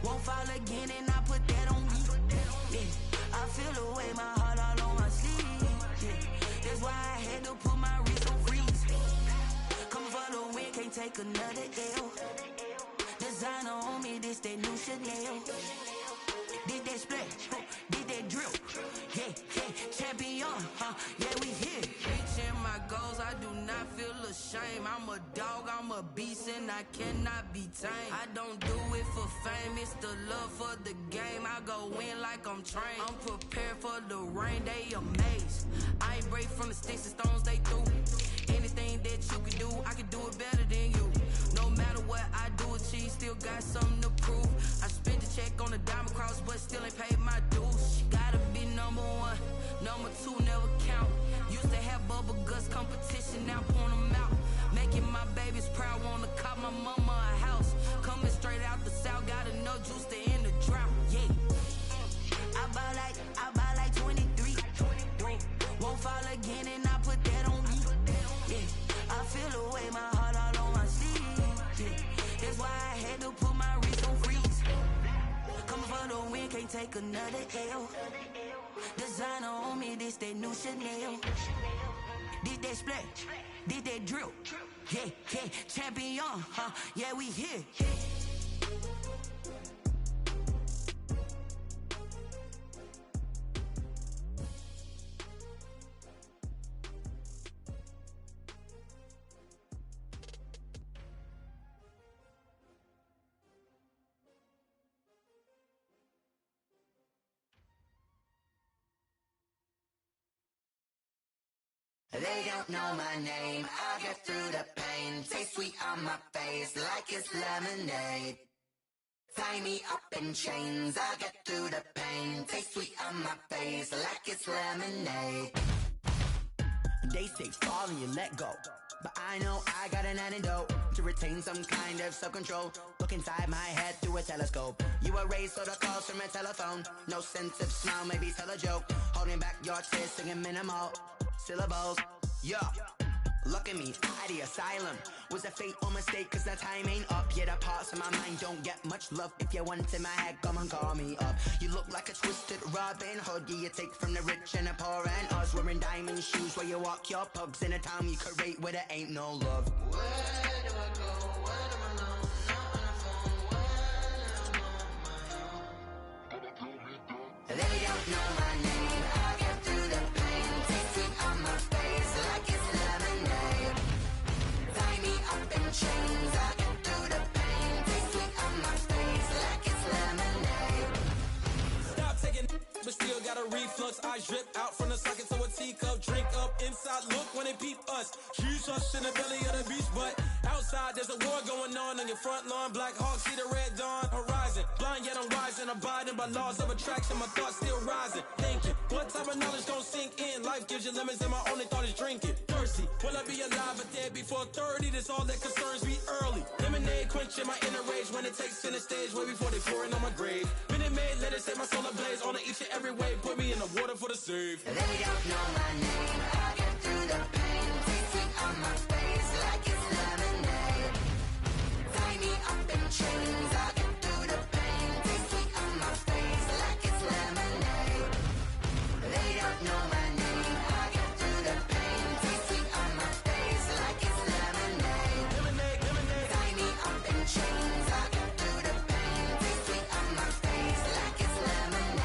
Won't fall again and I put that on me. Yeah, I feel the way my heart all on my sleeve. Yeah, that's why I had to put my wrist on freeze. Coming for the win, can't take another L. Designer on me, this that new Chanel. Did that splash, did that drill. Yeah, champion, yeah, we here. Reaching my goals, I do not feel ashamed. I'm a dog, I'm a beast, and I cannot be tamed. I don't do it for fame, it's the love for the game. I go in like I'm trained. I'm prepared for the rain, they amazed. I ain't break from the sticks and stones they threw. Anything that you can do, I can do it better than you. No matter what I do, achieve, still got something to prove. I spent the check on the diamond cross, but still ain't paid my dues. Gotta be number 1, number 2 never count. Used to have bubble guts competition, now point them out. Making my babies proud, wanna cop my mama a house. Coming straight out the south, gotta know juice to end the drought. Yeah, I buy like 23. Won't fall again and I put that on me. Yeah, I feel the way my heart all on my sleeve. Yeah, that's why I had to put my wrist on freeze. Coming for the win, can't take another L. Designer on me, this that new Chanel. Did that splash, did that drill. Yeah, champion, yeah, we here. They don't know my name, I get through the pain. Taste sweet on my face like it's lemonade. Tie me up in chains, I get through the pain. Taste sweet on my face like it's lemonade. They say fall and you let go, but I know I got an antidote to retain some kind of self-control. Look inside my head through a telescope. You erase all the calls from a telephone. No sense of smile, maybe tell a joke. Holding back your tears, singing minimal syllables. Yeah, look at me, at the asylum. Was a fate or mistake, cause the time ain't up. Yeah, the parts of my mind don't get much love. If you want in my head, come and call me up. You look like a twisted Robin Hood. Yeah, you take from the rich and the poor and us. Wearing diamond shoes where you walk your pugs in a town you create where there ain't no love. Where do I go? When I'm alone? Not on the phone. When I'm on my own. They don't know my name. I get through the pain. Taste sweet on my face. reflux. I drip out from the socket to a teacup. Drink up inside, look when they peep us. Shoes us in the belly of the beach, but outside there's a war going on your front lawn. Black Hawk, see the red dawn horizon. Blind yet I'm rising, abiding by laws of attraction. My thoughts still rising, thinking what type of knowledge don't sink in. Life gives you lemons and my only thought is drinking. Thirsty, will I be alive or dead before 30? That's all that concerns me early. Lemonade quenching my inner rage when it takes center stage way before they pour it on my grave. Minute Maid, let it set my soul ablaze on each and every way. Put me in the water for the save. They don't know my name. I get through the pain. Taste sweet on my face like it's lemonade. Tie me up in chains. I get through the pain. Taste sweet on my face like it's lemonade. They don't know my name. I get through the pain. Taste sweet on my face like it's lemonade. Lemonade, lemonade. Tie me up in chains. I get through the pain. Taste sweet on my face like it's lemonade.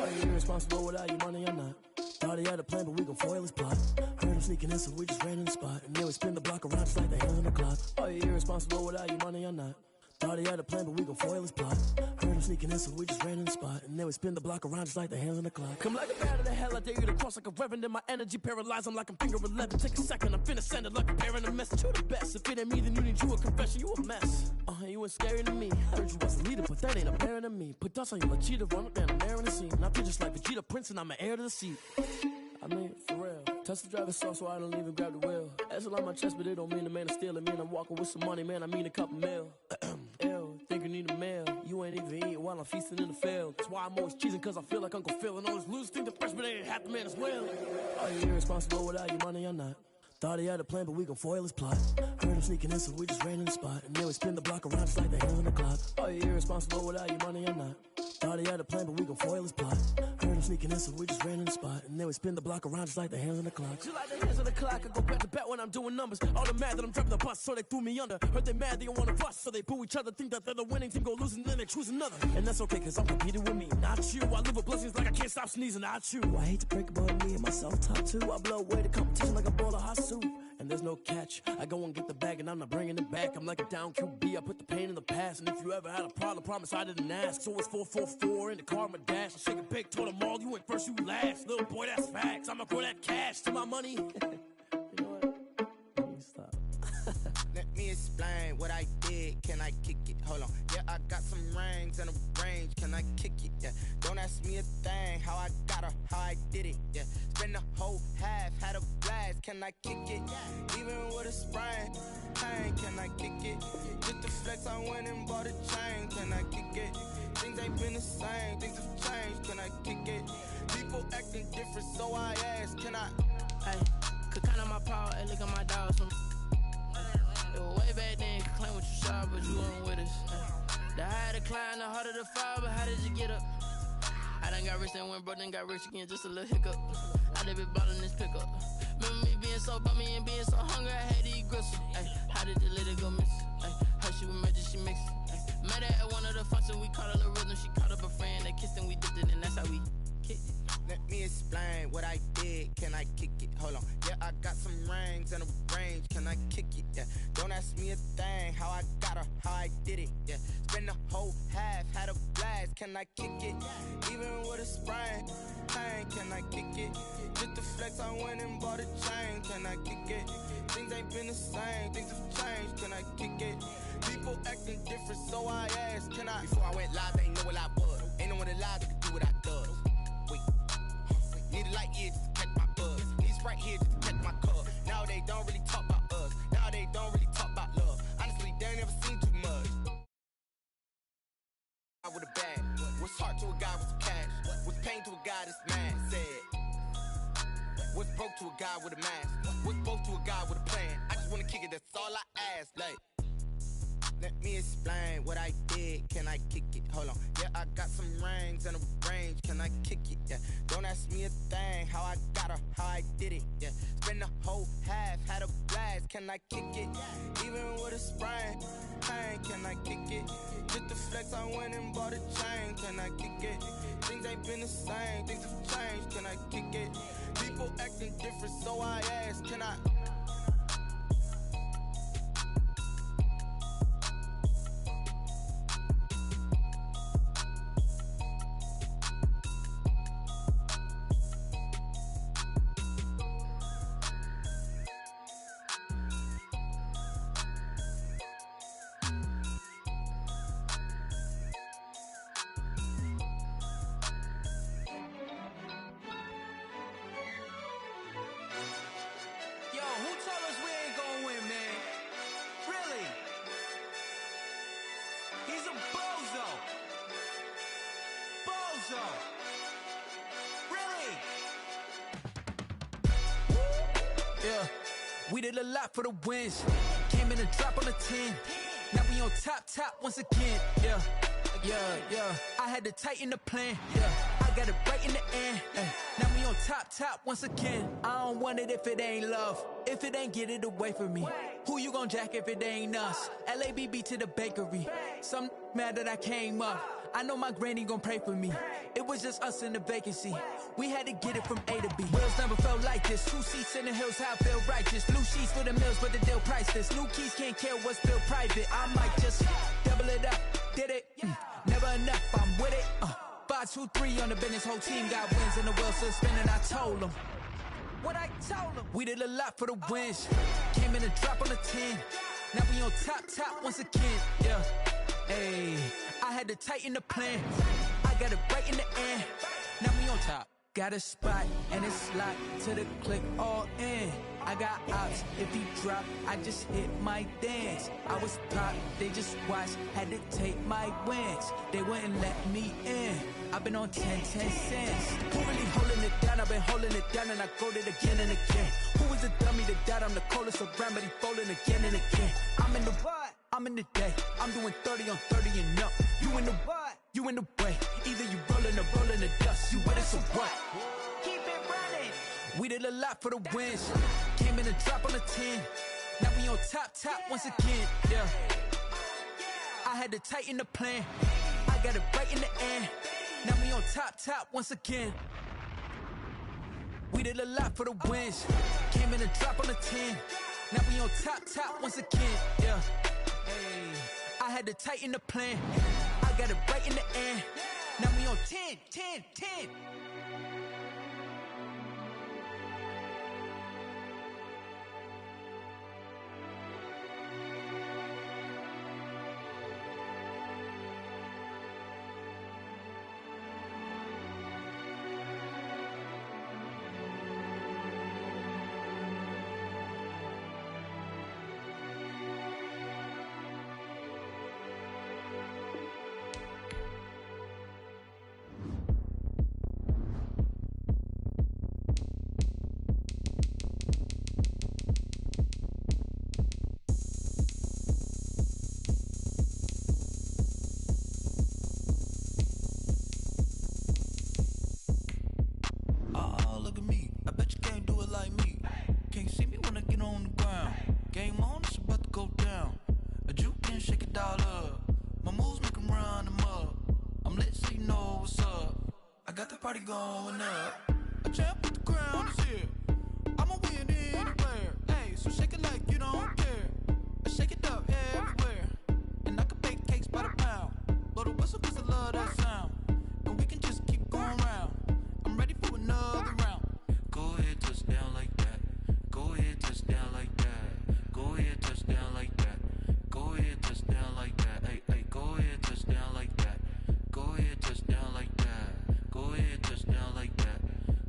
Are you irresponsible without your money or not? Thought he had a plan, but we gon' foil his plot. Heard him sneaking in, so we just ran in the spot. And then we spin the block around just like the hands on the clock. Are you irresponsible without your money or not? Thought he had a plan, but we gon' foil his plot. Heard him sneaking in, so we just ran in the spot. And then we spin the block around just like the hands on the clock. Come like a bat of the hell, I dare you to cross like a reverend. In my energy paralyzed, I'm like I'm finger 11. Take a second, I'm finna send it like a parent a message. You the best, if it ain't me, then you need you a confession. You a mess, you ain't scary to me. Heard you was a leader, but that ain't apparent to me. Put dust on you like cheetah, run up down, I'm there in the scene. I feel just like Vegeta Prince and I'm an heir to the seat. I mean, for real. Touch the driver's soft so I don't even grab the wheel. That's on my chest, but it don't mean the man is stealing. Mean I'm walking with some money, man, I mean a couple mil. Ew, think you need a meal. You ain't even eating while I'm feasting in the field. That's why I'm always cheesing, cause I feel like Uncle Phil. And all those losers think the freshman ain't half the man as well. Are you irresponsible without your money or not? Thought he had a plan, but we gon' foil his plot. Heard him sneaking in, so we just ran in the spot. And then we spin the block around just like the hands on the clock. Are you irresponsible without your money or not? Thought he had a plan, but we gon' foil his plot. Heard him sneaking in, so we just ran in the spot. And then we spin the block around just like the hands on the clock. Just like the hands on the clock, I go back to back when I'm doing numbers. All the mad that I'm driving the bus, so they threw me under. Heard they mad, they don't wanna bust, so they boo each other. Think that they're the winning team, go losing, then they choose another. And that's okay, cause I'm competing with me, not you. I live with blessings like I can't stop sneezing, not you. I hate to break about me and my self-talk too. I blow away the competition like a bowl of hot soup. And there's no catch. I go and get the bag and I'm not bringing it back. I'm like a down QB, I put the pain in the past. And if you ever had a problem, promise I didn't ask. So it's 444 in the car, my dash. I shake a big, told them all, you went first, you last. Little boy, that's facts. I'ma grow that cash to my money. You know what? Let me stop. Let me explain what I did. Can I kick it? Hold on. Yeah, I got some rings and a range. Can I kick it? Yeah. Don't ask me a thing. How I got her, how I did it. Yeah. Spend the whole half, had a blast. Can I kick it? Even with a sprain, pain. Can I kick it? Just to flex, I went and bought a chain. Can I kick it? Things ain't been the same. Things have changed. Can I kick it? People acting different, so I ask. Can I? Hey, could count on my power and look at my dogs from. It was way back then, could claim what you saw, but you weren't with us. The higher the climb, the harder the fall, but how did you get up? I done got rich and went broke, then got rich again, just a little hiccup. I done been ballin' this pickup. Remember me being so bummy and being so hungry, I had to eat gristle. Ay, how did the lady go miss? Ay, how she was magic, she mixed it. Met her at one of the functions, we caught a little rhythm, she caught up a friend, they kissed and we dipped it, and that's how we kicked it. Let me explain what I did. Can I kick it? Hold on. Yeah, I got some rings and a range. Can I kick it? Yeah. Don't ask me a thing. How I got her, how I did it. Yeah. Spend the whole half, had a blast. Can I kick it? Even with a sprain, pain. Can I kick it? Just to flex, I went and bought a chain. Can I kick it? Things ain't been the same. Things have changed. Can I kick it? People acting different, so I asked. Can I? Before I went live, they ain't know what I was. Ain't no one alive that could do what I does. Wait. Need a light here just to catch my buzz. Need Sprite here just to catch my cup. Now they don't really talk about us. Now they don't really talk about love. Honestly, they ain't never seen too much. with a bag. What's heart to a guy with some cash? What's pain to a guy that's mad? Said. What's broke to a guy with a mask? What's broke to a guy with a plan? I just wanna kick it, that's all I ask. Like, let me explain what I did. Can I kick it? Hold on. Yeah, I got some rings and a range. Can I kick it? Yeah. Don't ask me a thing. How I got her, how I did it. Yeah. Spend the whole half, had a blast. Can I kick it? Even with a sprain. Pain, can I kick it? Just the flex, I went and bought a chain. Can I kick it? Things ain't been the same. Things have changed. Can I kick it? People acting different, so I ask. Can I? We did a lot for the wins. Came in a drop on a 10. Now we on top once again. Yeah. I had to tighten the plan. Yeah. I got it right in the end. Now we on top once again. I don't want it if it ain't love. If it ain't, get it away from me. Who you gon' jack if it ain't us? LABB to the bakery. Some mad that I came up. I know my granny gon' pray for me. It was just us in the vacancy. We had to get it from A to B. Wheels never felt like this. 2 seats in the hills, how I feel righteous. Blue sheets for the mills, but the deal priceless. New keys can't care what's still private. I might just double it up. Did it? Never enough, I'm with it. 5, 2, 3 on the business. Whole team got wins and the wheels still spinning. I told them what I told them. We did a lot for the wins. Came in a drop on a 10. Now we on top once again. Yeah. Hey, I had to tighten the plan. I got it right in the end. Now we on top. Got a spot and it's locked to the click all in. I got ops, if he drop, I just hit my dance. I was pop, they just watched, had to take my wins. They wouldn't let me in. I've been on 10 cents. Who really holding it down? I've been holding it down and I go it again and again. Who is the dummy that died? I'm the coldest around, but he folding again and again. I'm in the what? I'm in the day. I'm doing 30 on 30 and up. You in the what? You in the way. Either you rolling or rolling the dust. You with us or what? Keep it running. We did a lot for the wins. Came in a drop on a 10. Now we on top once again. Yeah. I had to tighten the plan. I got it right in the end. Now we on top once again. We did a lot for the wins. Came in a drop on a 10. Now we on top once again. Yeah. Hey, I had to tighten the plan. I got it right in the end. Now we on 10. Party going up. A champ with the crown is here. I'ma win anywhere. Hey, so shake it like you don't care. Shake it up everywhere. And I can bake cakes by the pound. Blow the whistle cause I love that sound. And we can just keep going round. I'm ready for another round. Go ahead, touch down like that. Go ahead, touch down like that. Go ahead, touch down like that. Go ahead, touch down like that. Hey, go ahead, touch down like that. Go ahead, touch down like that. Go ahead, touch down like that.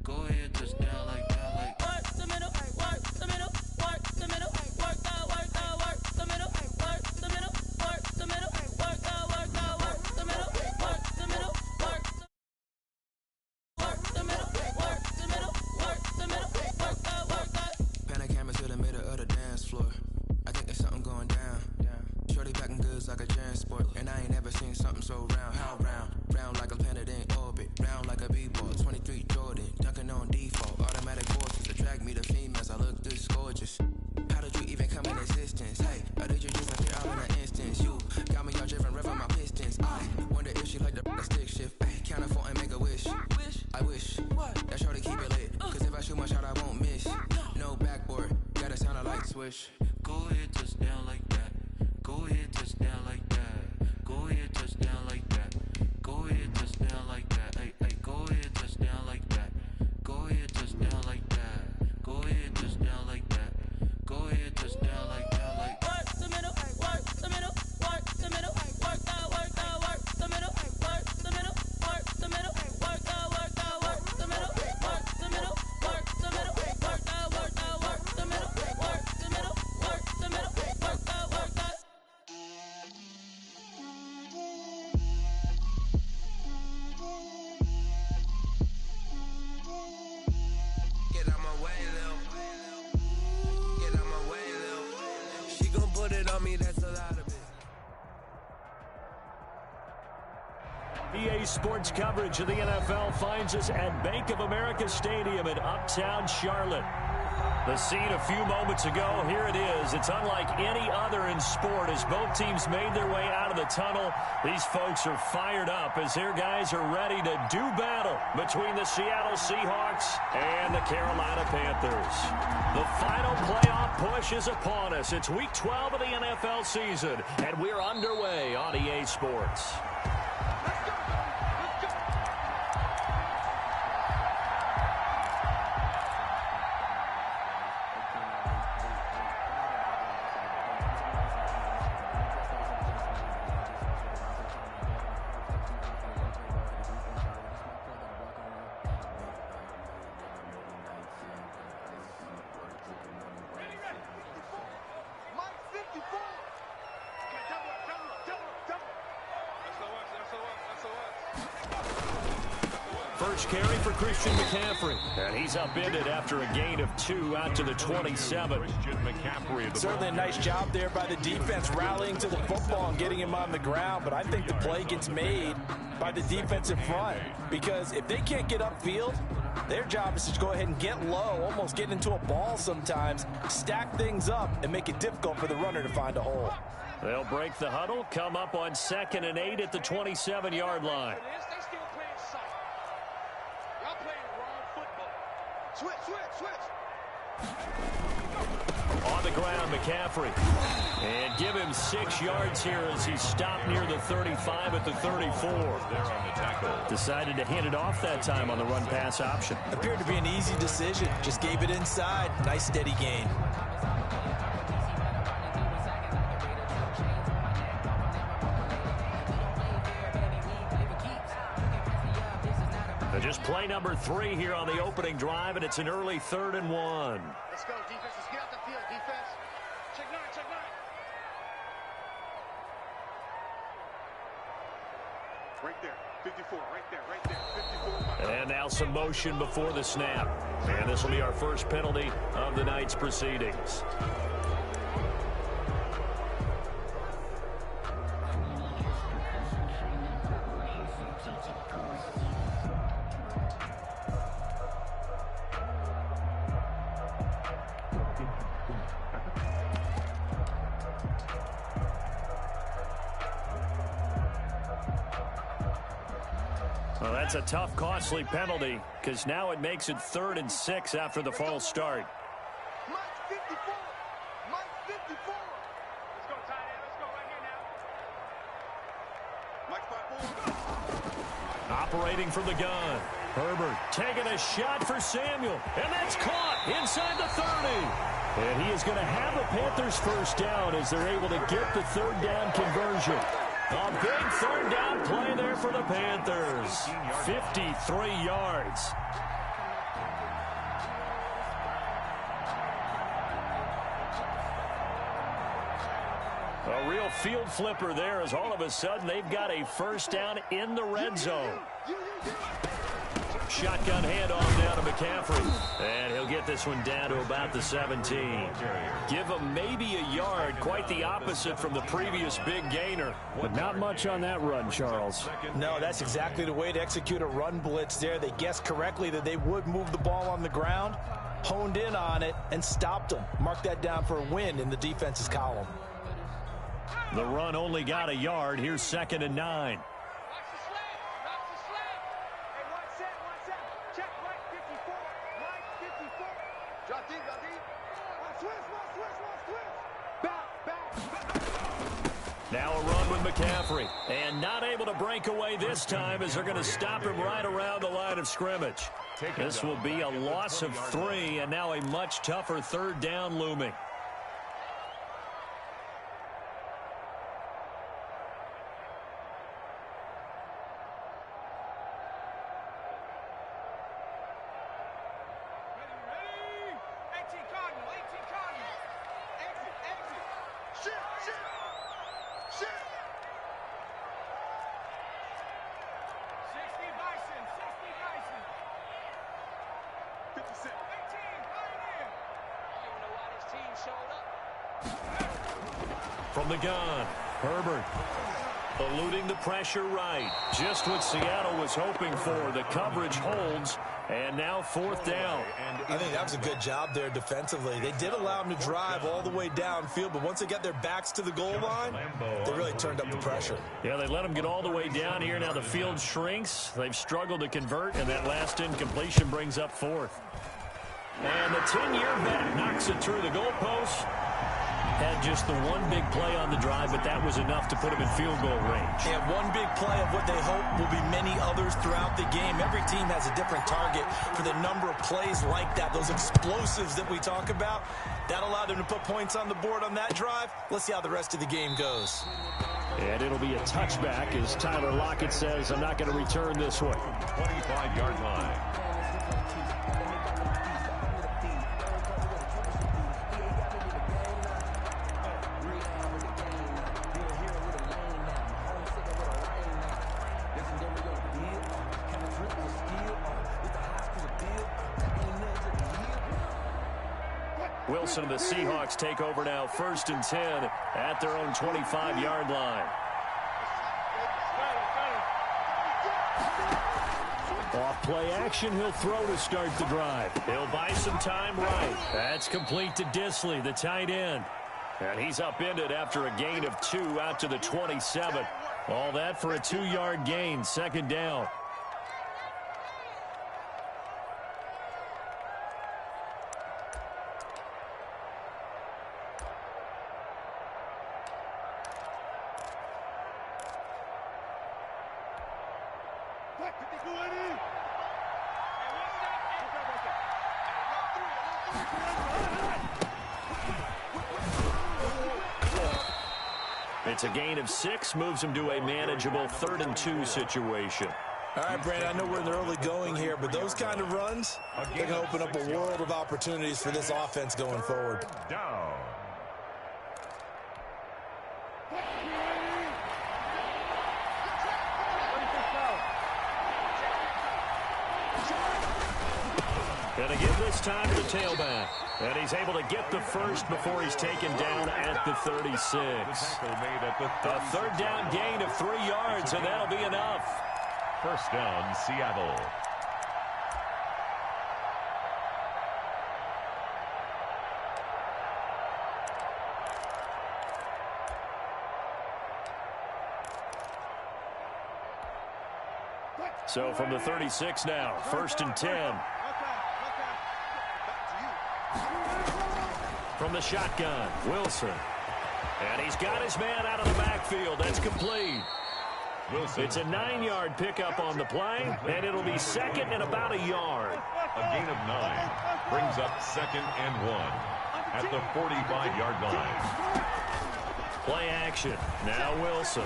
Go ahead, touch down like that. Like work the middle, work the middle, work the middle, work the transport, and I ain't never seen something so round. How round? Round like a planet in orbit, round like a b-ball. 23 Jordan, dunking on default. Automatic forces attract me to females. I look this gorgeous. How did you even come in existence? Hey, or did you just appear all in an instance? You got me all driven, revving my pistons. I wonder if she like the stick shift. Hey, count it for and make a wish. I wish that shorty keep it lit. Cause if I shoot my shot, I won't miss. No backboard, gotta sound a light switch. Go ahead, touch down like that. Go ahead, touch down like that. Go ahead, touch down like that. Go ahead, touch down like that. Hey, hey, go ahead, touch down like that. Go ahead, touch down like that. Go ahead, touch down like that. Go ahead, touch down like that. Like work the middle, work the middle, work the middle, work the middle, work the middle, work the middle, work the middle, work the middle, work the middle, work the middle, work the middle, work the middle, work the middle, work the. Get out my way, Lil. Get out my way, Lil. She gon' put it on me, that's a lot of it. EA Sports coverage of the NFL finds us at Bank of America Stadium in Uptown Charlotte. The scene a few moments ago, here it is. It's unlike any other in sport as both teams made their way out of the tunnel. These folks are fired up as their guys are ready to do battle between the Seattle Seahawks and the Carolina Panthers. The final playoff push is upon us. It's week 12 of the NFL season, and we're underway on EA Sports. First carry for Christian McCaffrey. And he's upended after a gain of 2 out to the 27. Certainly a nice job there by the defense rallying to the football and getting him on the ground. But I think the play gets made by the defensive front. Because if they can't get upfield, their job is to go ahead and get low, almost get into a ball sometimes, stack things up, and make it difficult for the runner to find a hole. They'll break the huddle, come up on 2nd and 8 at the 27-yard line. Switch, switch, switch. On the ground, McCaffrey. And give him 6 yards here as he's stopped near the 35 at the 34. There on the tackle. Decided to hand it off that time on the run-pass option. Appeared to be an easy decision. Just gave it inside. Nice steady gain. Just play number 3 here on the opening drive, and it's an early 3rd and 1. Let's go, defense. Let's get out the field, defense. Check 9, check 9. Right there, 54, right there, 54. And now some motion before the snap. And this will be our first penalty of the night's proceedings. Well, that's a tough, costly penalty because now it makes it 3rd and 6 after the false start. Mike 54. Mike 54. Let's go, tight end. Let's go right here now. Mike 5-4. Operating from the gun. Herbert taking a shot for Samuel. And that's caught inside the 30. And he is going to have the Panthers first down as they're able to get the 3rd down conversion. A big 3rd down play there for the Panthers. 53 yards. A real field flipper there as all of a sudden they've got a first down in the red zone. Shotgun handoff down to McCaffrey. And he'll get this one down to about the 17. Give him maybe a yard, quite the opposite from the previous big gainer. But not much on that run, Charles. No, that's exactly the way to execute a run blitz there. They guessed correctly that they would move the ball on the ground, honed in on it, and stopped them. Mark that down for a win in the defense's column. The run only got a yard. Here's 2nd and 9. Now a run with McCaffrey. And not able to break away this time as they're going to stop him right around the line of scrimmage. This will be a loss of 3, and now a much tougher 3rd down looming. From the gun, Herbert eluding the pressure right. Just what Seattle was hoping for. The coverage holds, and now 4th down. I think that was a good job there defensively. They did allow them to drive all the way downfield, but once they got their backs to the goal line, they really turned up the pressure. Yeah, they let them get all the way down here. Now the field shrinks. They've struggled to convert, and that last incompletion brings up 4th. And the 10-year vet knocks it through the goalpost. Had just the one big play on the drive, but that was enough to put him in field goal range. Yeah, one big play of what they hope will be many others throughout the game. Every team has a different target for the number of plays like that, those explosives that we talk about. That allowed them to put points on the board on that drive. Let's see how the rest of the game goes. And it'll be a touchback as Tyler Lockett says, I'm not going to return this one. 25-yard line. Wilson and the Seahawks take over now, 1st and 10 at their own 25-yard line. Off play action, he'll throw to start the drive. He'll buy some time right. That's complete to Disley, the tight end. And he's upended after a gain of 2 out to the 27. All that for a 2-yard gain, 2nd down. It's a gain of 6, moves him to a manageable 3rd and 2 situation. All right, Brandon, I know we're in the early going here, but those kind of runs, they're going to open up a world of opportunities for this offense going forward. Down. Going to give this time to the tailback. And he's able to get the first before he's taken down at the 36. A 3rd down gain of 3 yards, and that'll be enough. 1st down, Seattle. So from the 36 now, 1st and 10. From the shotgun, Wilson. And he's got his man out of the backfield. That's complete. Wilson. It's a 9-yard pickup on the play, and it'll be 2nd and about a yard. A gain of 9 brings up 2nd and 1 at the 45-yard line. Play action. Now Wilson.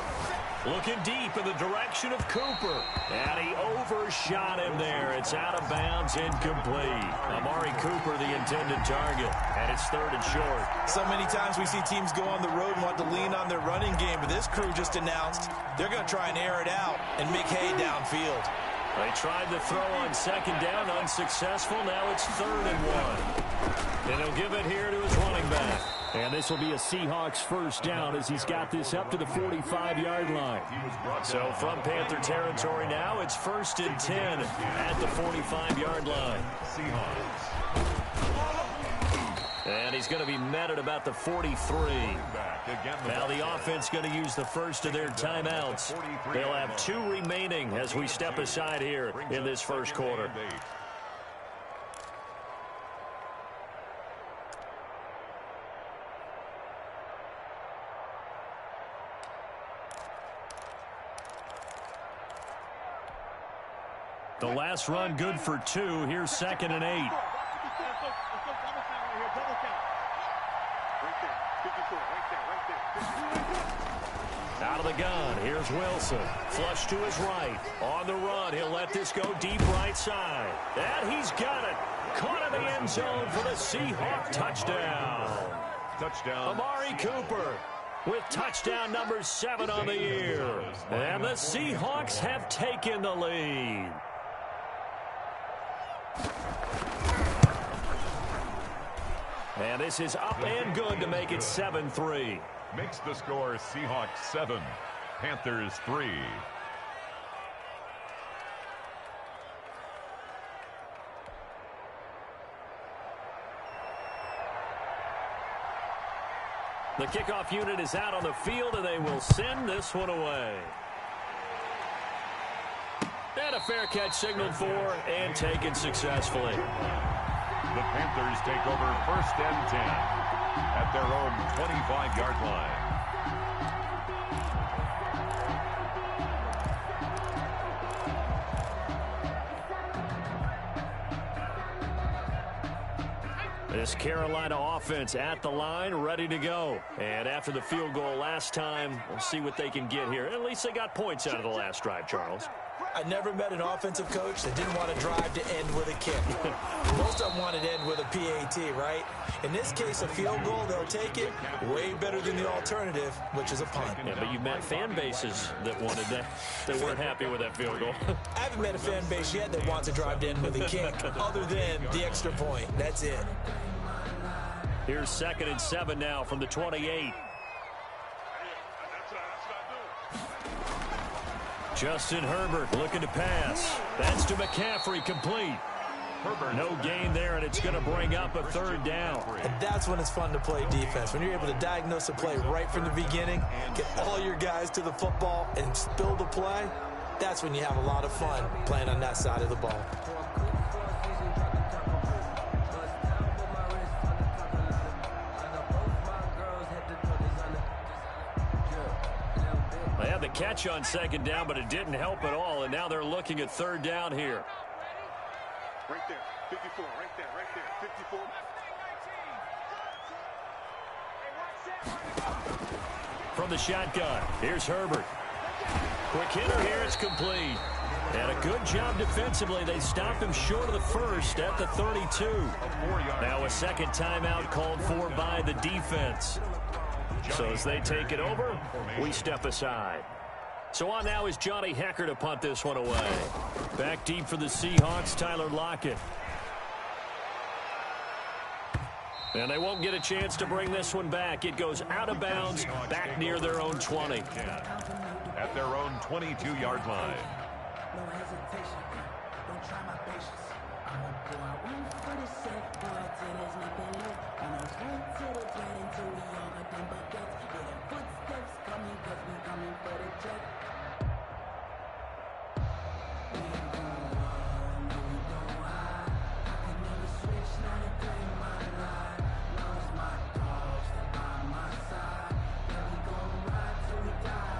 Looking deep in the direction of Cooper. And he overshot him there. It's out of bounds, incomplete. Amari Cooper, the intended target. And it's 3rd and short. So many times we see teams go on the road and want to lean on their running game, but this crew just announced they're going to try and air it out and make hay downfield. They tried the throw on second down, unsuccessful. Now it's 3rd and 1. And he'll give it here to his running back. And this will be a Seahawks first down as he's got this up to the 45-yard line. So from Panther territory now, it's 1st and 10 at the 45-yard line. Seahawks. And he's going to be met at about the 43. Now the offense going to use the first of their timeouts. They'll have 2 remaining as we step aside here in this first quarter. The last run good for 2. Here's 2nd and 8. Out of the gun, here's Wilson. Flush to his right. On the run, he'll let this go deep right side. And he's got it. Caught in the end zone for the Seahawk touchdown. Touchdown. Amari Cooper with touchdown number 7 on the year. And the Seahawks have taken the lead. And this is up and good to make it 7-3. Makes the score Seahawks 7, Panthers 3. The kickoff unit is out on the field, and they will send this one away. And a fair catch signaled for and taken successfully. The Panthers take over 1st and 10 at their own 25-yard line. This Carolina offense at the line, ready to go. And after the field goal last time, we'll see what they can get here. At least they got points out of the last drive, Charles. I never met an offensive coach that didn't want to drive to end with a kick. Most of them wanted to end with a PAT, right? In this case, a field goal, they'll take it. Way better than the alternative, which is a punt. Yeah, but you met fan bases that wanted that. They weren't happy with that field goal. I haven't met a fan base yet that wants to drive to end with a kick, other than the extra point. That's it. Here's 2nd and 7 now from the 28. Justin Herbert looking to pass. That's to McCaffrey, complete. Herbert, no gain there, and it's going to bring up a 3rd down. And that's when it's fun to play defense. When you're able to diagnose a play right from the beginning, get all your guys to the football, and spill the play, that's when you have a lot of fun playing on that side of the ball. They had the catch on 2nd down, but it didn't help at all, and now they're looking at 3rd down here. Right there, 54, right there, 54. From the shotgun, here's Herbert. Quick hitter here, it's complete. And a good job defensively. They stopped him short of the first at the 32. Now a 2nd timeout called for by the defense. So as they take it over, we step aside. So on now is Johnny Hecker to punt this one away. Back deep for the Seahawks, Tyler Lockett. And they won't get a chance to bring this one back. It goes out of bounds, back near their own 20. At their own 22-yard line. No hesitation, don't try my patience. I'm gonna go out one for the set, go out till there's nothing left. I'm gonna run to the jet until we all got them buckets. Yeah, them footsteps coming, cause we coming for the check. We ain't gon' run, no we gon' hide. I can never switch, not a day in my life. Lost my dogs, they by my side. Yeah, we gon' ride till we die.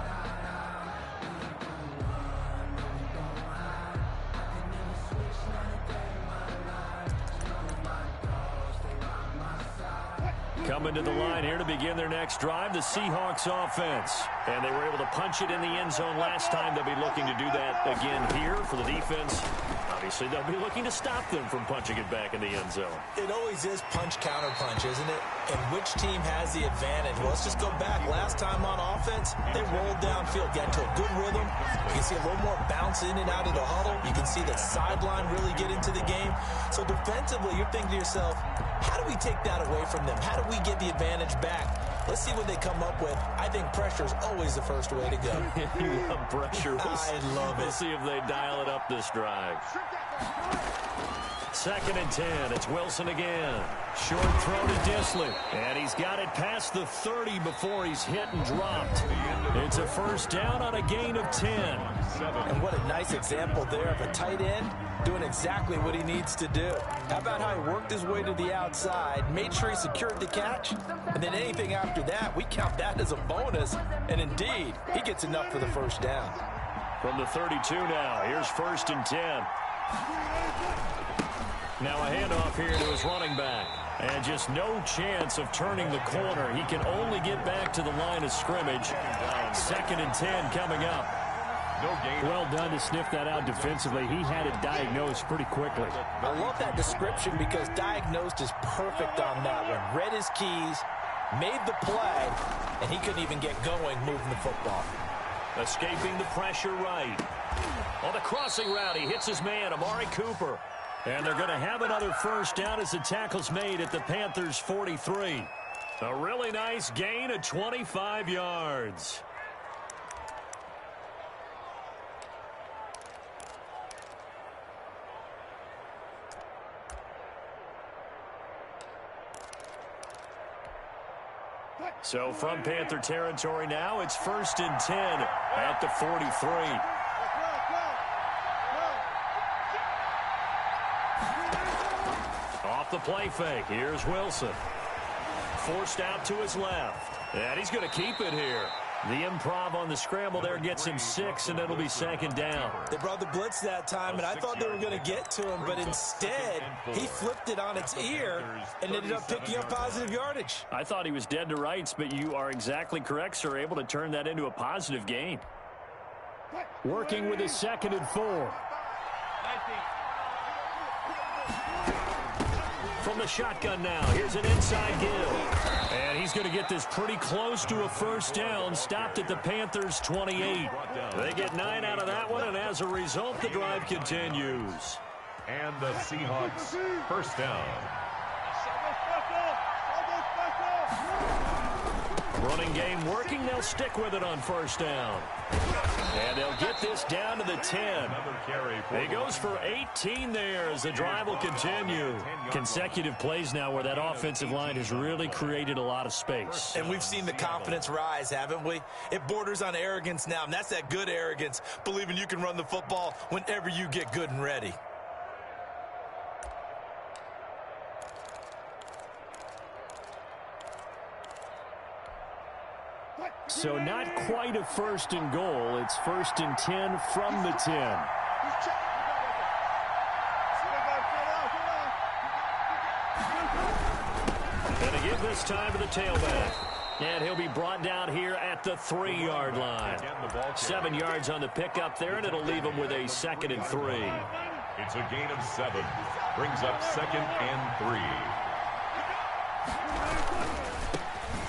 We ain't gon' run, no we gon' hide. I can never switch, not a day in my life. Lost my dogs, they by my side. Coming to the line here to begin their next drive, the Seahawks offense. And they were able to punch it in the end zone last time. They'll be looking to do that again here for the defense. Obviously, they'll be looking to stop them from punching it back in the end zone. It always is punch-counter-punch, isn't it? And which team has the advantage? Well, let's just go back. Last time on offense, they rolled downfield, got to a good rhythm. You can see a little more bounce in and out of the huddle. You can see the sideline really get into the game. So defensively, you're thinking to yourself, how do we take that away from them? How do we get the advantage back? Let's see what they come up with. I think pressure is always the first way to go. You love pressure. I love it. We'll see if they dial it up this drive. 2nd and 10. It's Wilson again. Short throw to Disley. And he's got it past the 30 before he's hit and dropped. It's a first down on a gain of 10. And what a nice example there of a tight end doing exactly what he needs to do. How about how he worked his way to the outside, made sure he secured the catch, and then anything after that, we count that as a bonus. And indeed, he gets enough for the first down. From the 32 now, here's 1st and 10. Now a handoff here to his running back. And just no chance of turning the corner. He can only get back to the line of scrimmage. 2nd and 10 coming up. Well done to sniff that out defensively. He had it diagnosed pretty quickly. I love that description because diagnosed is perfect on that one. Read his keys, made the play, and he couldn't even get going moving the football. Escaping the pressure right. On the crossing route, he hits his man, Amari Cooper. And they're going to have another first down as the tackle's made at the Panthers' 43. A really nice gain of 25 yards. So from Panther territory now, it's 1st and 10 at the 43. Off the play fake, here's Wilson. Forced out to his left. And he's going to keep it here. The improv on the scramble there gets him 6, and it'll be 2nd down. They brought the blitz that time, and I thought they were going to get to him, but instead, he flipped it on its ear and ended up picking up positive yardage. I thought he was dead to rights, but you are exactly correct, sir, able to turn that into a positive gain. Working with his 2nd and 4. From the shotgun now, here's an inside give. And he's going to get this pretty close to a first down, stopped at the Panthers' 28. They get 9 out of that one, and as a result, the drive continues. And the Seahawks first down. Running game working, they'll stick with it on first down. And they'll get this down to the 10. He goes for 18 there as the drive will continue. Consecutive plays now where that offensive line has really created a lot of space. And we've seen the confidence rise, haven't we? It borders on arrogance now, and that's that good arrogance, believing you can run the football whenever you get good and ready. So not quite a 1st and goal. It's 1st and 10 from the 10. And to give this time to the tailback. And he'll be brought down here at the 3-yard line. 7 yards on the pickup there, and it'll leave him with a 2nd and 3. It's a gain of 7. Brings up 2nd and 3.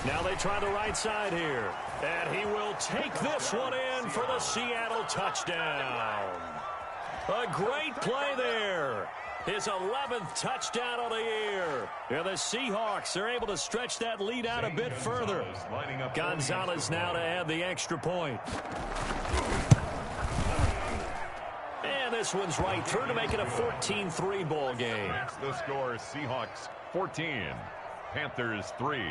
Now they try the right side here. And he will take this one in for the Seattle touchdown. A great play there. His 11th touchdown of the year. And the Seahawks are able to stretch that lead out a bit further. Gonzalez now to add the extra point. And this one's right through to make it a 14-3 ball game. That's the score. Seahawks 14, Panthers 3.